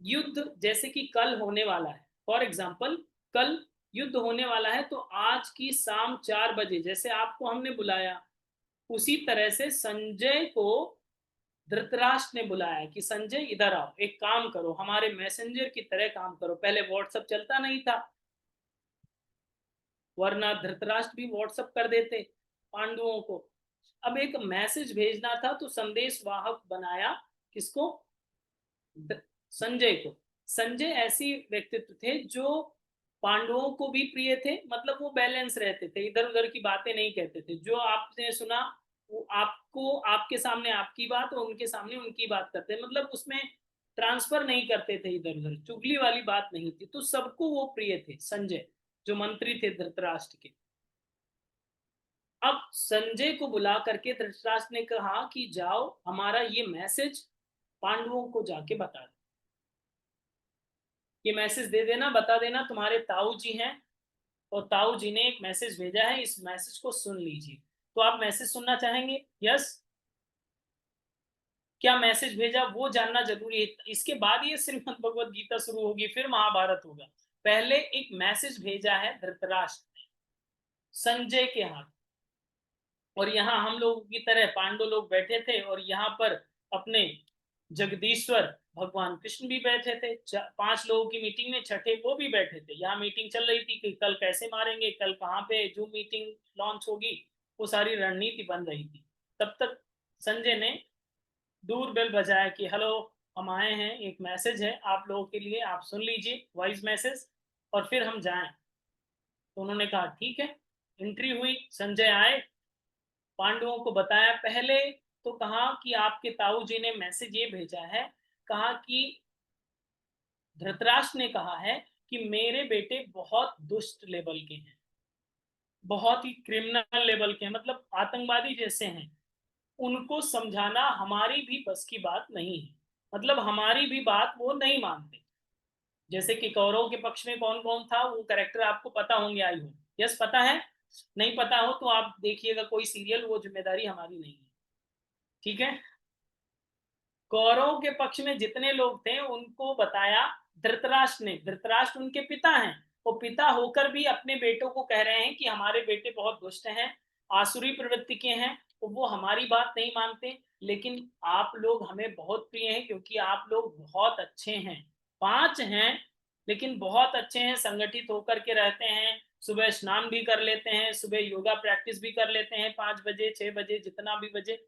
युद्ध जैसे कि कल होने वाला है, फॉर एग्जाम्पल कल युद्ध होने वाला है, तो आज की शाम 4 बजे जैसे आपको हमने बुलाया, उसी तरह से संजय को धृतराष्ट्र ने बुलाया कि संजय इधर आओ, एक काम करो, हमारे मैसेंजर की तरह काम करो। पहले व्हाट्सएप चलता नहीं था, वरना धृतराष्ट्र भी व्हाट्सएप कर देते पांडवों को। अब एक मैसेज भेजना था तो संदेश वाहक बनाया किसको, संजय को। संजय ऐसी व्यक्तित्व थे जो पांडवों को भी प्रिय थे, मतलब वो बैलेंस रहते थे, इधर उधर की बातें नहीं कहते थे। जो आपने सुना वो आपको, आपके सामने आपकी बात और उनके सामने उनकी बात करते, मतलब उसमें ट्रांसफर नहीं करते थे, इधर उधर चुगली वाली बात नहीं थी। तो सबको वो प्रिय थे संजय, जो मंत्री थे धृतराष्ट्र के। अब संजय को बुला करके धृतराष्ट्र ने कहा कि जाओ हमारा ये मैसेज पांडवों को जाके बता दो, ये मैसेज दे देना, बता देना तुम्हारे ताऊ जी हैं और ताऊ जी ने एक मैसेज भेजा है, इस मैसेज को सुन लीजिए। तो आप मैसेज सुनना चाहेंगे? यस, क्या मैसेज भेजा वो जानना जरूरी है। इसके बाद ये श्रीमद् भगवत गीता शुरू होगी, फिर महाभारत होगा। पहले एक मैसेज भेजा है धृतराष्ट्र ने संजय के हाथ, और यहाँ हम लोगों की तरह पांडव लोग बैठे थे, और यहाँ पर अपने जगदीश्वर भगवान कृष्ण भी बैठे थे। 5 लोगों की मीटिंग में छठे वो भी बैठे थे। यहाँ मीटिंग चल रही थी कि कल कैसे मारेंगे, कल कहाँ पे जो मीटिंग लॉन्च होगी, वो सारी रणनीति बन रही थी। तब तक संजय ने दूर बेल बजाया कि हेलो, हम आए हैं, एक मैसेज है आप लोगों के लिए, आप सुन लीजिए वॉइस मैसेज और फिर हम जाएं। तो उन्होंने कहा ठीक है। एंट्री हुई, संजय आए, पांडवों को बताया। पहले तो कहा कि आपके ताऊ जी ने मैसेज ये भेजा है, कहा कि धृतराष्ट्र ने कहा है कि मेरे बेटे बहुत दुष्ट लेवल के हैं, बहुत ही क्रिमिनल लेवल के हैं, मतलब आतंकवादी जैसे हैं, उनको समझाना हमारी भी बस की बात नहीं है, मतलब हमारी भी बात वो नहीं मानते। जैसे कि कौरव के पक्ष में कौन कौन था, वो कैरेक्टर आपको पता होंगे, आई हो। यस, पता है? नहीं पता हो तो आप देखिएगा कोई सीरियल, वो जिम्मेदारी हमारी नहीं है, ठीक है। कौरव के पक्ष में जितने लोग थे उनको बताया धृतराष्ट्र ने। धृतराष्ट्र उनके पिता हैं, वो पिता होकर भी अपने बेटों को कह रहे हैं कि हमारे बेटे बहुत दुष्ट हैं, आसुरी प्रवृत्ति के हैं, तो वो हमारी बात नहीं मानते। लेकिन आप लोग हमें बहुत प्रिय हैं क्योंकि आप लोग बहुत अच्छे हैं, 5 हैं लेकिन बहुत अच्छे हैं, संगठित होकर के रहते हैं, सुबह स्नान भी कर लेते हैं, सुबह योगा प्रैक्टिस भी कर लेते हैं, 5 बजे 6 बजे जितना भी बजे,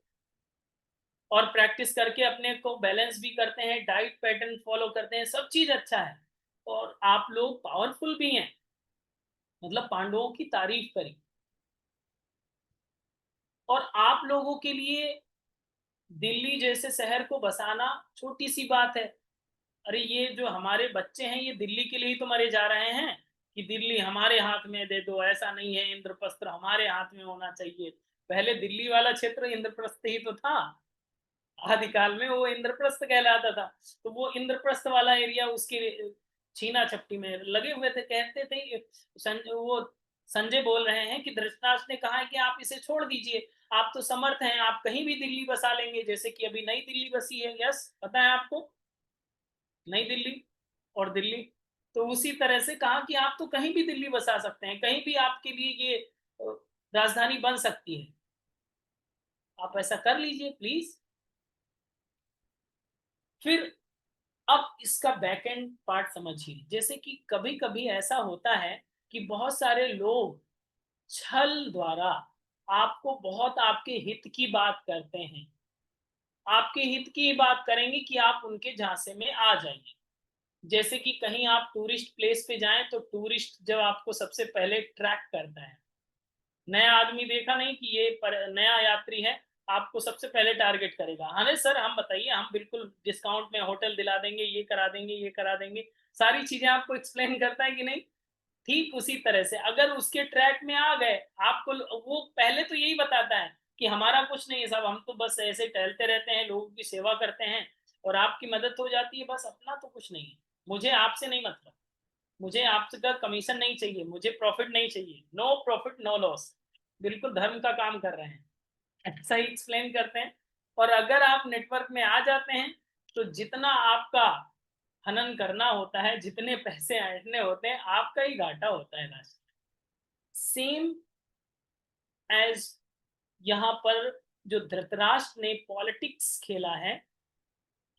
और प्रैक्टिस करके अपने को बैलेंस भी करते हैं, डाइट पैटर्न फॉलो करते हैं, सब चीज अच्छा है। और आप लोग पावरफुल भी हैं, मतलब पांडवों की तारीफ करी। और आप लोगों के लिए दिल्ली जैसे शहर को बसाना छोटी सी बात है। अरे ये जो हमारे बच्चे हैं, ये दिल्ली के लिए ही तो मरे जा रहे हैं कि दिल्ली हमारे हाथ में दे दो, ऐसा नहीं है, इंद्रप्रस्थ हमारे हाथ में होना चाहिए। पहले दिल्ली वाला क्षेत्र इंद्रप्रस्थ ही तो था, आदिकाल में वो इंद्रप्रस्थ कहलाता था। तो वो इंद्रप्रस्थ वाला एरिया उसके छीना झपटी में लगे हुए थे। कहते थे वो संजय बोल रहे हैं कि धृतराष्ट्र ने कहा है कि आप इसे छोड़ दीजिए, आप तो समर्थ हैं, आप कहीं भी दिल्ली बसा लेंगे, जैसे कि अभी नई दिल्ली बसी है। यस, पता है आपको, नई दिल्ली और दिल्ली। तो उसी तरह से कहा कि आप तो कहीं भी दिल्ली बसा सकते हैं, कहीं भी आपके लिए ये राजधानी बन सकती है, आप ऐसा कर लीजिए प्लीज। फिर अब इसका बैक एंड पार्ट समझिए। जैसे कि कभी कभी ऐसा होता है कि बहुत सारे लोग छल द्वारा आपको बहुत आपके हित की बात करते हैं, आपके हित की बात करेंगे कि आप उनके झांसे में आ जाइए। जैसे कि कहीं आप टूरिस्ट प्लेस पे जाएं तो टूरिस्ट जब आपको सबसे पहले ट्रैक करता है, नया आदमी देखा नहीं कि ये नया यात्री है, आपको सबसे पहले टारगेट करेगा, अरे सर हम बताइए, हम बिल्कुल डिस्काउंट में होटल दिला देंगे, ये करा देंगे, ये करा देंगे, सारी चीजें आपको एक्सप्लेन करता है कि नहीं। ठीक उसी तरह से अगर उसके ट्रैक में आ गए, आपको वो पहले तो यही बताता है कि हमारा कुछ नहीं है साहब, हम तो बस ऐसे टहलते रहते हैं, लोगों की सेवा करते हैं और आपकी मदद हो जाती है, बस अपना तो कुछ नहीं है, मुझे आपसे नहीं मतलब, मुझे आपसे का कमीशन नहीं चाहिए, मुझे प्रॉफिट नहीं चाहिए, नो प्रॉफिट नो लॉस, बिल्कुल धर्म का काम कर रहे हैं, ऐसा ही एक्सप्लेन करते हैं। और अगर आप नेटवर्क में आ जाते हैं तो जितना आपका हनन करना होता है, जितने पैसे ऐंठने होते हैं, आपका ही घाटा होता है लास्ट। सेम एज यहाँ पर जो धृतराष्ट्र ने पॉलिटिक्स खेला है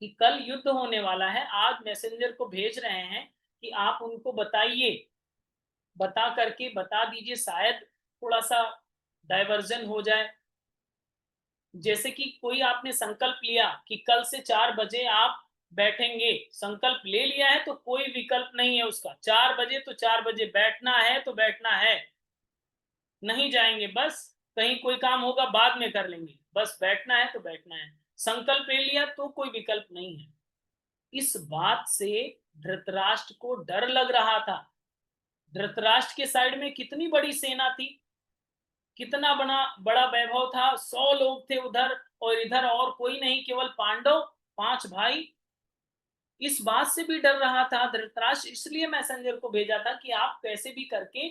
कि कल युद्ध होने वाला है, आज मैसेंजर को भेज रहे हैं कि आप उनको बताइए, बता करके बता दीजिए, शायद थोड़ा सा डाइवर्जन हो जाए। जैसे कि कोई आपने संकल्प लिया कि कल से 4 बजे आप बैठेंगे, संकल्प ले लिया है तो कोई विकल्प नहीं है उसका, 4 बजे तो 4 बजे बैठना है तो बैठना है, नहीं जाएंगे, बस कहीं कोई काम होगा बाद में कर लेंगे, बस बैठना है तो बैठना है, संकल्प ले लिया तो कोई विकल्प नहीं है। इस बात से धृतराष्ट्र को डर लग रहा था। धृतराष्ट्र के साइड में कितनी बड़ी सेना थी, कितना बड़ा बड़ा वैभव था, 100 लोग थे उधर और इधर और कोई नहीं, केवल पांडव 5 भाई। इस बात से भी डर रहा था धृतराष्ट्र, इसलिए मैसेंजर को भेजा था कि आप कैसे भी करके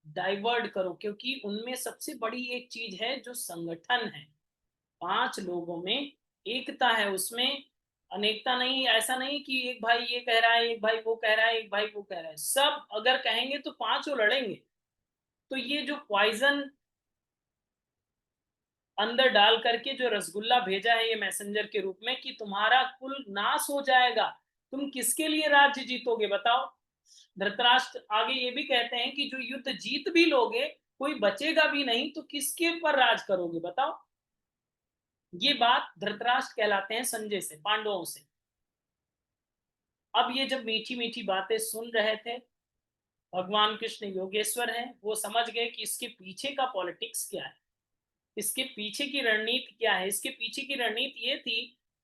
डाइवर्ट करो, क्योंकि उनमें सबसे बड़ी एक चीज है जो संगठन है, 5 लोगों में एकता है, उसमें अनेकता नहीं, ऐसा नहीं कि एक भाई ये कह रहा है, एक भाई वो कह रहा है, एक भाई वो कह रहा है, सब अगर कहेंगे तो 5 लड़ेंगे। तो ये जो पॉइजन अंदर डाल करके जो रसगुल्ला भेजा है ये मैसेंजर के रूप में कि तुम्हारा कुल नाश हो जाएगा, तुम किसके लिए राज्य जीतोगे बताओ। धृतराष्ट्र आगे ये भी कहते हैं कि जो युद्ध जीत भी लोगे, कोई बचेगा भी नहीं, तो किसके पर राज करोगे बताओ। ये बात धृतराष्ट्र कहलाते हैं संजय से, पांडवों से। अब ये जब मीठी मीठी बातें सुन रहे थे, भगवान कृष्ण योगेश्वर हैं, वो समझ गए कि इसके पीछे का पॉलिटिक्स क्या है, इसके पीछे की रणनीति क्या है। इसके पीछे की रणनीति ये थी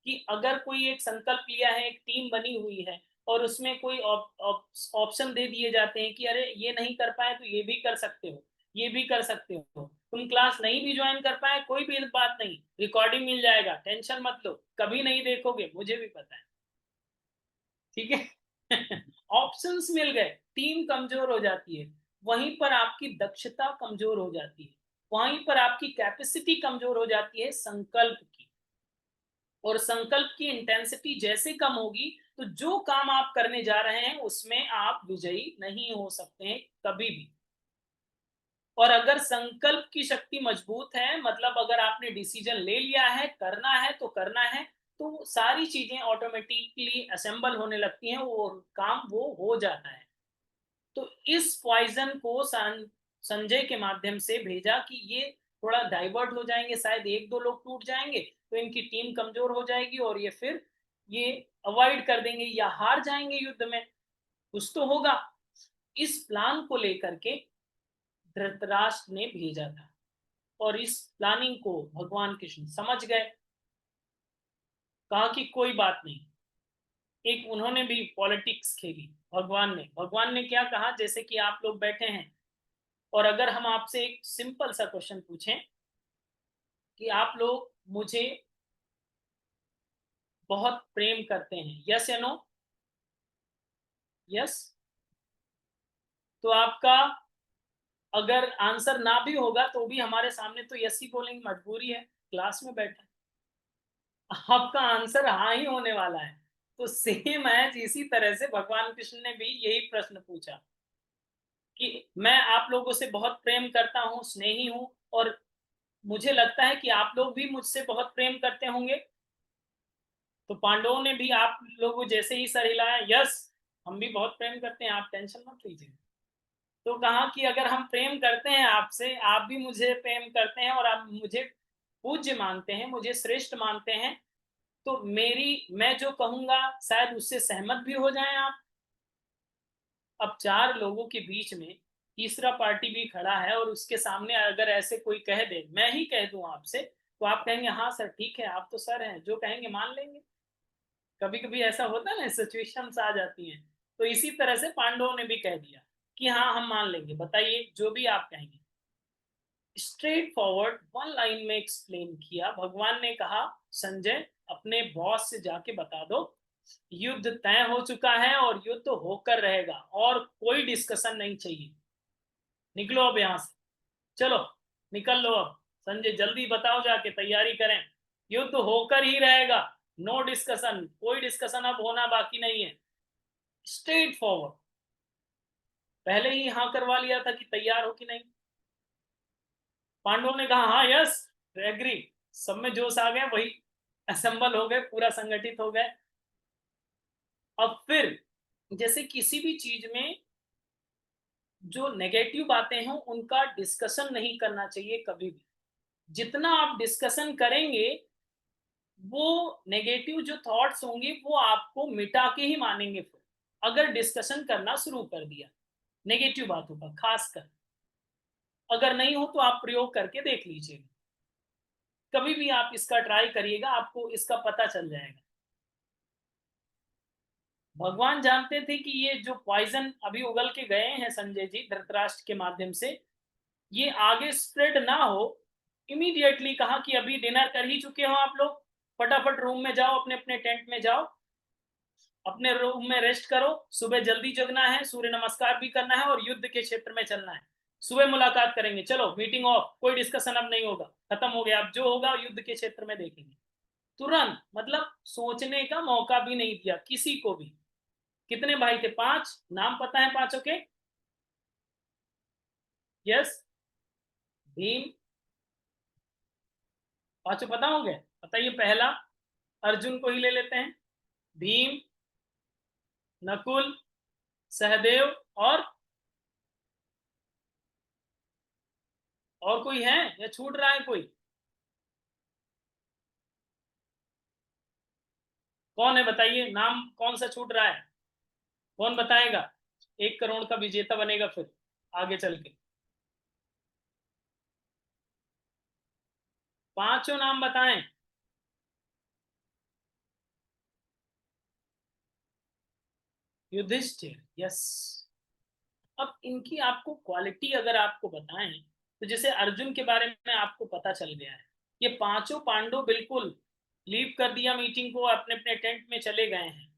कि अगर कोई एक संकल्प लिया है, एक टीम बनी हुई है और उसमें कोई ऑप्शन दे दिए जाते हैं कि अरे ये नहीं कर पाए तो ये भी कर सकते हो, ये भी कर सकते हो, तुम क्लास नहीं भी ज्वाइन कर पाए कोई भी बात नहीं, रिकॉर्डिंग मिल जाएगा, टेंशन मत लो, कभी नहीं देखोगे, मुझे भी पता है, ठीक है। ऑप्शंस मिल गए, टीम कमजोर हो जाती है, वहीं पर आपकी दक्षता कमजोर हो जाती है, वहीं पर आपकी कैपेसिटी कमजोर हो जाती है संकल्प की। और संकल्प की इंटेंसिटी जैसे कम होगी तो जो काम आप करने जा रहे हैं उसमें आप विजयी नहीं हो सकते हैं कभी भी। और अगर संकल्प की शक्ति मजबूत है, मतलब अगर आपने डिसीजन ले लिया है, करना है तो करना है, तो सारी चीजें ऑटोमेटिकली असेंबल होने लगती हैं, वो काम वो हो जाता है। तो इस पॉइजन को संजय के माध्यम से भेजा कि ये थोड़ा डाइवर्ट हो जाएंगे, शायद 1-2 लोग टूट जाएंगे तो इनकी टीम कमजोर हो जाएगी और ये फिर ये अवॉइड कर देंगे या हार जाएंगे युद्ध में, कुछ तो होगा। इस प्लान को लेकर के धृतराष्ट्र ने भेजा था और इस प्लानिंग को भगवान कृष्ण समझ गए। कहा कि कोई बात नहीं, एक उन्होंने भी पॉलिटिक्स खेली। भगवान ने क्या कहा, जैसे कि आप लोग बैठे हैं और अगर हम आपसे एक सिंपल सा क्वेश्चन पूछें कि आप लोग मुझे बहुत प्रेम करते हैं, यस या नो, यस, तो आपका अगर आंसर ना भी होगा तो भी हमारे सामने तो यस ही बोलेंगे, मजबूरी है, क्लास में बैठा है, आपका आंसर हाँ ही होने वाला है। तो सेम है, इसी तरह से भगवान कृष्ण ने भी यही प्रश्न पूछा कि मैं आप लोगों से बहुत प्रेम करता हूँ, स्नेही हूँ, और मुझे लगता है कि आप लोग भी मुझसे बहुत प्रेम करते होंगे। तो पांडवों ने भी आप लोगों जैसे ही सर हिलाया, यस हम भी बहुत प्रेम करते हैं, आप टेंशन मत लीजिए। तो कहा कि अगर हम प्रेम करते हैं आपसे, आप भी मुझे प्रेम करते हैं और आप मुझे पूज्य मानते हैं, मुझे श्रेष्ठ मानते हैं, तो मैं जो कहूंगा शायद उससे सहमत भी हो जाएं आप। अब 4 लोगों के बीच में तीसरा पार्टी भी खड़ा है और उसके सामने अगर ऐसे कोई कह दे, मैं ही कह दूं आपसे तो आप कहेंगे हाँ सर ठीक है, आप तो सर हैं, जो कहेंगे मान लेंगे। कभी कभी ऐसा होता है ना, सिचुएशंस आ जाती हैं। तो इसी तरह से पांडवों ने भी कह दिया कि हाँ हम मान लेंगे, बताइए जो भी आप कहेंगे। स्ट्रेट फॉरवर्ड वन लाइन में एक्सप्लेन किया। भगवान ने कहा संजय अपने बॉस से जाके बता दो युद्ध तय हो चुका है और युद्ध होकर रहेगा और कोई डिस्कशन नहीं चाहिए। निकलो अब यहाँ से, चलो निकल लो अब। संजय जल्दी बताओ, जाके तैयारी करें, युद्ध होकर ही रहेगा, नो डिस्कशन, कोई डिस्कशन अब होना बाकी नहीं है। स्ट्रेट फॉरवर्ड, पहले ही हाँ करवा लिया था कि तैयार हो कि नहीं। पांडवों ने कहा हाँ यस एग्री, सब में जोश आ गया, वही असेंबल हो गए, पूरा संगठित हो गए। अब फिर जैसे किसी भी चीज में जो नेगेटिव बातें हैं उनका डिस्कशन नहीं करना चाहिए कभी भी। जितना आप डिस्कशन करेंगे वो नेगेटिव जो थॉट्स होंगे वो आपको मिटा के ही मानेंगे। फिर अगर डिस्कशन करना शुरू कर दिया नेगेटिव बातों का खासकर, अगर नहीं हो तो आप प्रयोग करके देख लीजिएगा, कभी भी आप इसका ट्राई करिएगा, आपको इसका पता चल जाएगा। भगवान जानते थे कि ये जो पॉइजन अभी उगल के गए हैं संजय जी धृतराष्ट्र के माध्यम से, ये आगे स्प्रेड ना हो। इमीडिएटली कहा कि अभी डिनर कर ही चुके हो आप लोग, फटाफट रूम में जाओ, अपने अपने टेंट में जाओ, अपने रूम में रेस्ट करो, सुबह जल्दी जगना है, सूर्य नमस्कार भी करना है और युद्ध के क्षेत्र में चलना है। सुबह मुलाकात करेंगे, चलो मीटिंग ऑफ, कोई डिस्कशन अब नहीं होगा, खत्म हो गया, अब जो होगा युद्ध के क्षेत्र में देखेंगे। तुरंत, मतलब सोचने का मौका भी नहीं दिया किसी को भी। कितने भाई थे? 5। नाम पता है पांचों के? यस, भीम, पांचों पता हो गए? बताइए। पहला अर्जुन को ही ले लेते हैं, भीम, नकुल, सहदेव और कोई है या छूट रहा है कोई? कौन है बताइए, नाम कौन सा छूट रहा है? कौन बताएगा? 1 करोड़ का विजेता बनेगा फिर आगे चल के। पांचों नाम बताएं। युधिष्ठिर, यस। अब इनकी आपको क्वालिटी अगर आपको बताएं तो जैसे अर्जुन के बारे में आपको पता चल गया है, ये पांचों पांडव बिल्कुल लीव कर दिया मीटिंग को, अपने अपने टेंट में चले गए हैं।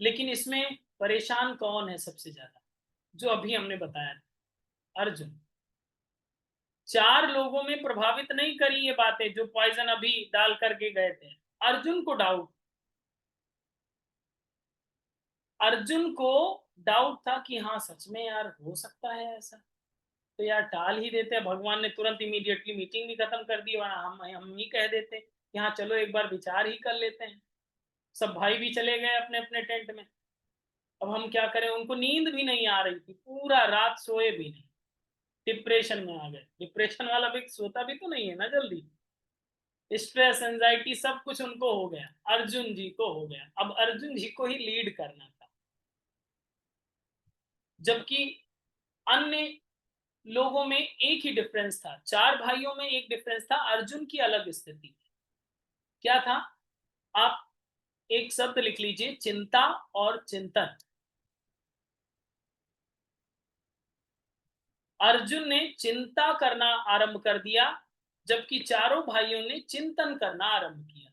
लेकिन इसमें परेशान कौन है सबसे ज्यादा? जो अभी हमने बताया, अर्जुन। 4 लोगों में प्रभावित नहीं करी ये बातें जो पॉइजन अभी डाल करके गए थे। अर्जुन को डाउट, अर्जुन को डाउट था कि हाँ सच में यार हो सकता है ऐसा, तो यार टाल ही देते। भगवान ने तुरंत इमीडिएटली मीटिंग भी खत्म कर दी, वरना हम ही कह देते कि हाँ चलो एक बार विचार ही कर लेते हैं। सब भाई भी चले गए अपने अपने टेंट में। अब हम क्या करें? उनको नींद भी नहीं आ रही थी, पूरा रात सोए भी नहीं, डिप्रेशन में आ गए। डिप्रेशन वाला भी सोता भी तो नहीं है ना जल्दी। स्ट्रेस एंजाइटी सब कुछ उनको हो गया, अर्जुन जी को हो गया। अब अर्जुन जी को ही लीड करना था, जबकि अन्य लोगों में एक ही डिफरेंस था, 4 भाइयों में एक डिफरेंस था, अर्जुन की अलग स्थिति। क्या था? आप एक शब्द लिख लीजिए, चिंता और चिंतन। अर्जुन ने चिंता करना आरंभ कर दिया, जबकि चारों भाइयों ने चिंतन करना आरंभ किया।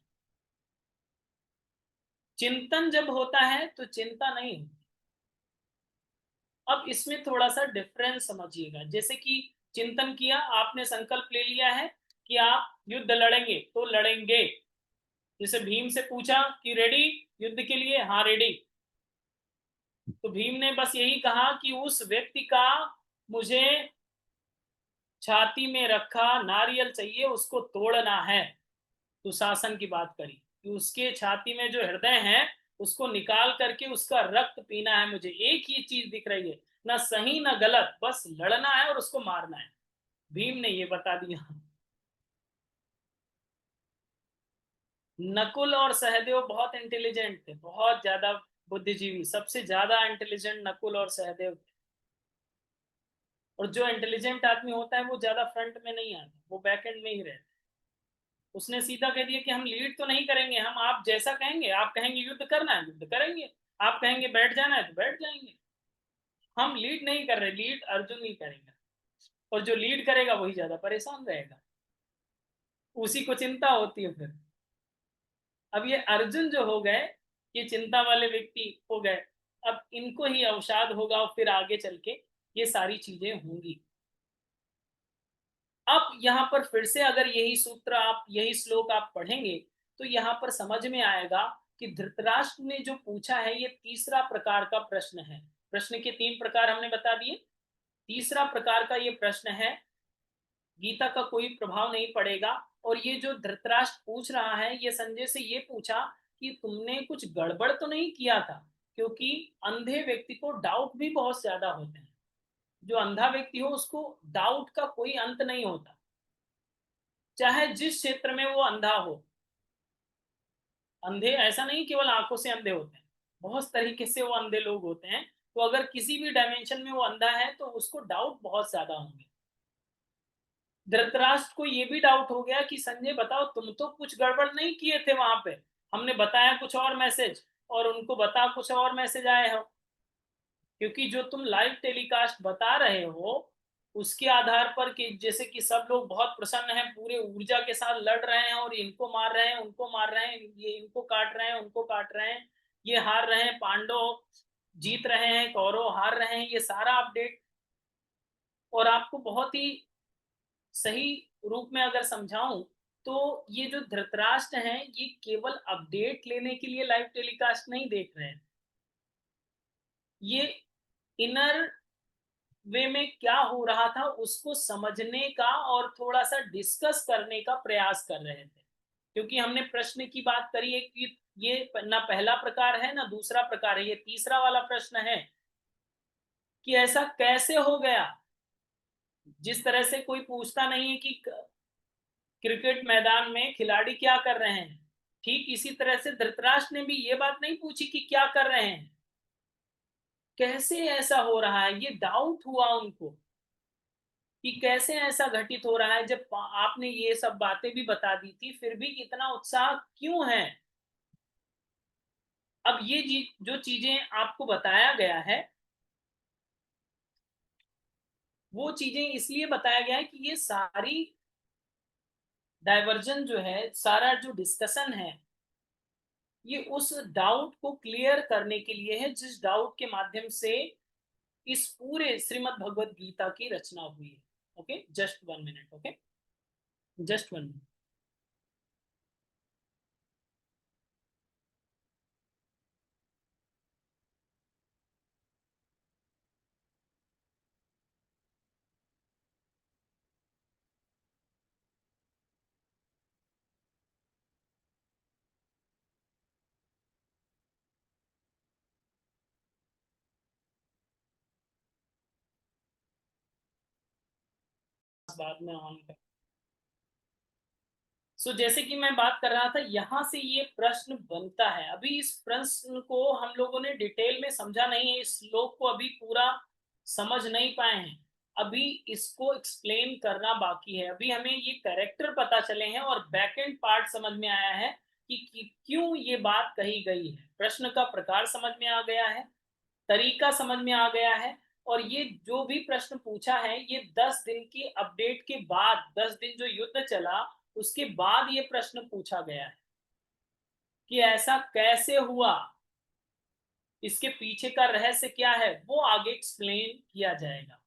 चिंतन जब होता है तो चिंता नहीं होती। अब इसमें थोड़ा सा डिफरेंस समझिएगा। जैसे कि चिंतन किया, आपने संकल्प ले लिया है कि आप युद्ध लड़ेंगे तो लड़ेंगे। जैसे भीम से पूछा कि रेडी युद्ध के लिए? हाँ रेडी। तो भीम ने बस यही कहा कि उस व्यक्ति का मुझे छाती में रखा नारियल चाहिए, उसको तोड़ना है। तो शासन की बात करी कि उसके छाती में जो हृदय है उसको निकाल करके उसका रक्त पीना है मुझे। एक ही चीज दिख रही है, ना सही ना गलत, बस लड़ना है और उसको मारना है। भीम ने ये बता दिया। नकुल और सहदेव बहुत इंटेलिजेंट थे, बहुत ज्यादा बुद्धिजीवी, सबसे ज्यादा इंटेलिजेंट नकुल और सहदेव थे। और जो इंटेलिजेंट आदमी होता है वो ज्यादा फ्रंट में नहीं आता, वो बैक एंड में ही रहता है। उसने सीधा कह दिया कि हम लीड तो नहीं करेंगे, हम आप जैसा कहेंगे, आप कहेंगे युद्ध करना है युद्ध करेंगे, आप कहेंगे बैठ जाना है तो बैठ जाएंगे, हम लीड नहीं कर रहे, लीड अर्जुन ही करेगा, और जो लीड करेगा वही ज्यादा परेशान रहेगा, उसी को चिंता होती है फिर। अब ये अर्जुन जो हो गए, ये चिंता वाले व्यक्ति हो गए, अब इनको ही अवसाद होगा और फिर आगे चल के ये सारी चीजें होंगी। अब यहाँ पर फिर से अगर यही सूत्र आप, यही श्लोक आप पढ़ेंगे तो यहाँ पर समझ में आएगा कि धृतराष्ट्र ने जो पूछा है ये तीसरा प्रकार का प्रश्न है। प्रश्न के 3 प्रकार हमने बता दिए, तीसरा प्रकार का ये प्रश्न है, गीता का कोई प्रभाव नहीं पड़ेगा। और ये जो धृतराष्ट्र पूछ रहा है ये संजय से ये पूछा कि तुमने कुछ गड़बड़ तो नहीं किया था, क्योंकि अंधे व्यक्ति को डाउट भी बहुत ज्यादा होते हैं, जो अंधा व्यक्ति हो उसको डाउट का कोई अंत नहीं होता, चाहे जिस क्षेत्र में वो अंधा हो। अंधे ऐसा नहीं केवल आंखों से अंधे होते हैं, बहुत तरीके से वो अंधे लोग होते हैं, तो अगर किसी भी डायमेंशन में वो अंधा है तो उसको डाउट बहुत ज्यादा होंगे। धृतराष्ट्र को ये भी डाउट हो गया कि संजय बताओ तुम तो कुछ गड़बड़ नहीं किए थे वहां पे, हमने बताया कुछ और मैसेज और उनको बता कुछ और मैसेज आए हो, क्योंकि जो तुम लाइव टेलीकास्ट बता रहे हो उसके आधार पर कि जैसे कि सब लोग बहुत प्रसन्न हैं, पूरे ऊर्जा के साथ लड़ रहे हैं और इनको मार रहे हैं उनको मार रहे हैं, ये इनको काट रहे हैं उनको काट रहे हैं, ये हार रहे हैं पांडव जीत रहे हैं कौरव हार रहे हैं, ये सारा अपडेट। और आपको बहुत ही सही रूप में अगर समझाऊं तो ये जो धृतराष्ट्र हैं ये केवल अपडेट लेने के लिए लाइव टेलीकास्ट नहीं देख रहे हैं, ये इनर वे में क्या हो रहा था उसको समझने का और थोड़ा सा डिस्कस करने का प्रयास कर रहे थे। क्योंकि हमने प्रश्न की बात करी है कि ये ना पहला प्रकार है ना दूसरा प्रकार है, ये तीसरा वाला प्रश्न है कि ऐसा कैसे हो गया। जिस तरह से कोई पूछता नहीं है कि क्रिकेट मैदान में खिलाड़ी क्या कर रहे हैं, ठीक इसी तरह से धृतराष्ट्र ने भी ये बात नहीं पूछी कि क्या कर रहे हैं, कैसे ऐसा हो रहा है, ये डाउट हुआ उनको कि कैसे ऐसा घटित हो रहा है, जब आपने ये सब बातें भी बता दी थी फिर भी इतना उत्साह क्यों है। अब ये जो चीजें आपको बताया गया है वो चीजें इसलिए बताया गया है कि ये सारी डाइवर्जन जो है, सारा जो डिस्कशन है ये उस डाउट को क्लियर करने के लिए है जिस डाउट के माध्यम से इस पूरे श्रीमद् भगवत गीता की रचना हुई है। Okay just 1 minute, okay just 1 minute. बाद में ऑन कर। जैसे कि मैं बात कर रहा था यहाँ से ये प्रश्न बनता है, अभी इस प्रश्न को हम लोगों ने डिटेल में समझा नहीं है, इस श्लोक को अभी पूरा समझ नहीं पाए हैं, अभी इसको एक्सप्लेन करना बाकी है। अभी हमें ये कैरेक्टर पता चले हैं और बैक एंड पार्ट समझ में आया है कि क्यों ये बात कही गई है, प्रश्न का प्रकार समझ में आ गया है, तरीका समझ में आ गया है। और ये जो भी प्रश्न पूछा है ये 10 दिन की अपडेट के बाद, 10 दिन जो युद्ध चला उसके बाद ये प्रश्न पूछा गया है कि ऐसा कैसे हुआ, इसके पीछे का रहस्य क्या है वो आगे एक्सप्लेन किया जाएगा।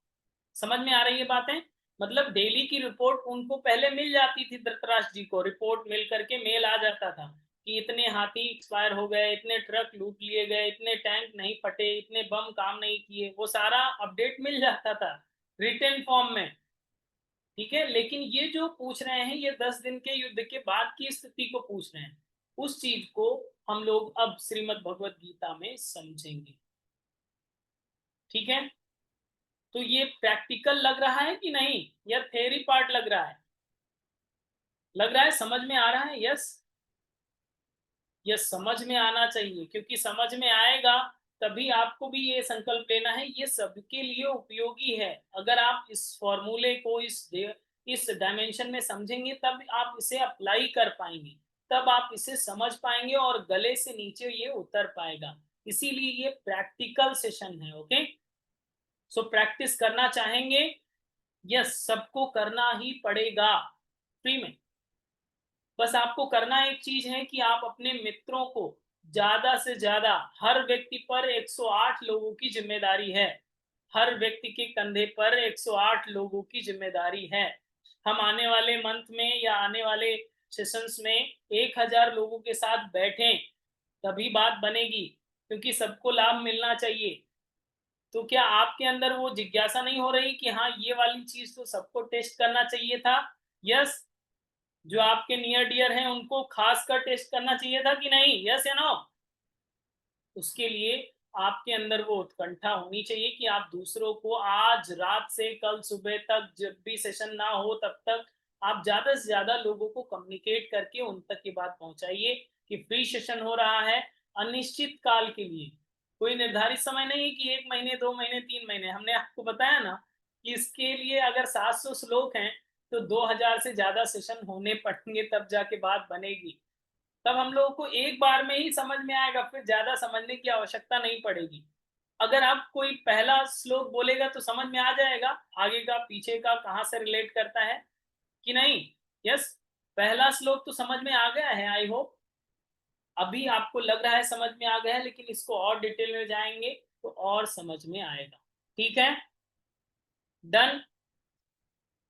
समझ में आ रही है बातें, मतलब डेली की रिपोर्ट उनको पहले मिल जाती थी, धृतराष्ट्र जी को रिपोर्ट मिल करके मेल आ जाता था कि इतने हाथी एक्सपायर हो गए, इतने ट्रक लूट लिए गए, इतने टैंक नहीं फटे, इतने बम काम नहीं किए, वो सारा अपडेट मिल जाता था रिटर्न फॉर्म में। ठीक है, लेकिन ये जो पूछ रहे हैं ये 10 दिन के युद्ध के बाद की स्थिति को पूछ रहे हैं, उस चीज को हम लोग अब श्रीमद् भगवत गीता में समझेंगे। ठीक है, तो ये प्रैक्टिकल लग रहा है कि नहीं, या थ्योरी पार्ट लग रहा है, लग रहा है समझ में आ रहा है, यस यस समझ में आना चाहिए, क्योंकि समझ में आएगा तभी आपको भी ये संकल्प लेना है, ये सबके लिए उपयोगी है। अगर आप इस फॉर्मूले को इस डायमेंशन में समझेंगे तब आप इसे अप्लाई कर पाएंगे, तब आप इसे समझ पाएंगे और गले से नीचे ये उतर पाएगा। इसीलिए ये प्रैक्टिकल सेशन है। ओके, सो प्रैक्टिस करना चाहेंगे? यस, सबको करना ही पड़ेगा फ्री में। बस आपको करना एक चीज है कि आप अपने मित्रों को ज्यादा से ज्यादा, हर व्यक्ति पर 108 लोगों की जिम्मेदारी है, हर व्यक्ति के कंधे पर 108 लोगों की जिम्मेदारी है। हम आने वाले मंथ में या आने वाले सेशंस में 1000 लोगों के साथ बैठें, तभी बात बनेगी, क्योंकि सबको लाभ मिलना चाहिए। तो क्या आपके अंदर वो जिज्ञासा नहीं हो रही कि हाँ, ये वाली चीज तो सबको टेस्ट करना चाहिए था? यस, जो आपके नियर डियर हैं उनको खास कर टेस्ट करना चाहिए था कि नहीं? यस या नो? उसके लिए आपके अंदर वो उत्कंठा होनी चाहिए कि आप दूसरों को आज रात से कल सुबह तक, जब भी सेशन ना हो तब तक, आप ज्यादा से ज्यादा लोगों को कम्युनिकेट करके उन तक ये बात पहुंचाइए कि फ्री सेशन हो रहा है अनिश्चित काल के लिए। कोई निर्धारित समय नहीं है कि 1 महीने, 2 महीने, 3 महीने। हमने आपको बताया ना कि इसके लिए अगर 700 श्लोक हैं तो 2000 से ज्यादा सेशन होने पड़ेंगे, तब जाके बात बनेगी। तब हम लोगों को एक बार में ही समझ में आएगा, फिर ज्यादा समझने की आवश्यकता नहीं पड़ेगी। अगर आप कोई पहला श्लोक बोलेगा तो समझ में आ जाएगा आगे का पीछे का कहाँ से रिलेट करता है कि नहीं? यस, पहला श्लोक तो समझ में आ गया है, आई होप। अभी आपको लग रहा है समझ में आ गया है, लेकिन इसको और डिटेल में जाएंगे तो और समझ में आएगा। ठीक है, डन।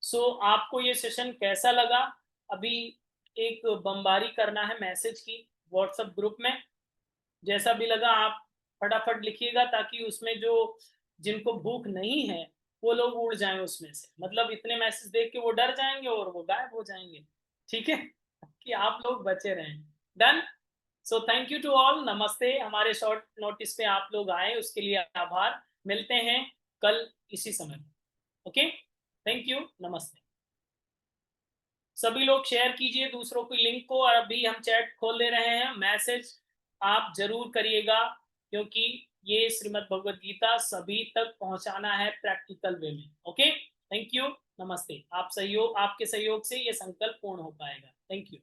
सो आपको ये सेशन कैसा लगा? अभी एक बमबारी करना है मैसेज की व्हाट्सएप ग्रुप में। जैसा भी लगा आप फटाफट लिखिएगा, ताकि उसमें जो जिनको भूख नहीं है वो लोग उड़ जाएं उसमें से, मतलब इतने मैसेज देख के वो डर जाएंगे और वो गायब हो जाएंगे। ठीक है, कि आप लोग बचे रहें। Done. So thank you to all, namaste. हमारे शॉर्ट नोटिस पे आप लोग आए उसके लिए आभार। मिलते हैं कल इसी समय। ओके, थैंक यू, नमस्ते। सभी लोग शेयर कीजिए दूसरों की लिंक को, और अभी हम चैट खोल दे रहे हैं। मैसेज आप जरूर करिएगा, क्योंकि ये श्रीमद् भगवद गीता सभी तक पहुंचाना है प्रैक्टिकल वे में। ओके, थैंक यू, नमस्ते। आप सहयोग, आपके सहयोग से ये संकल्प पूर्ण हो पाएगा। Thank you.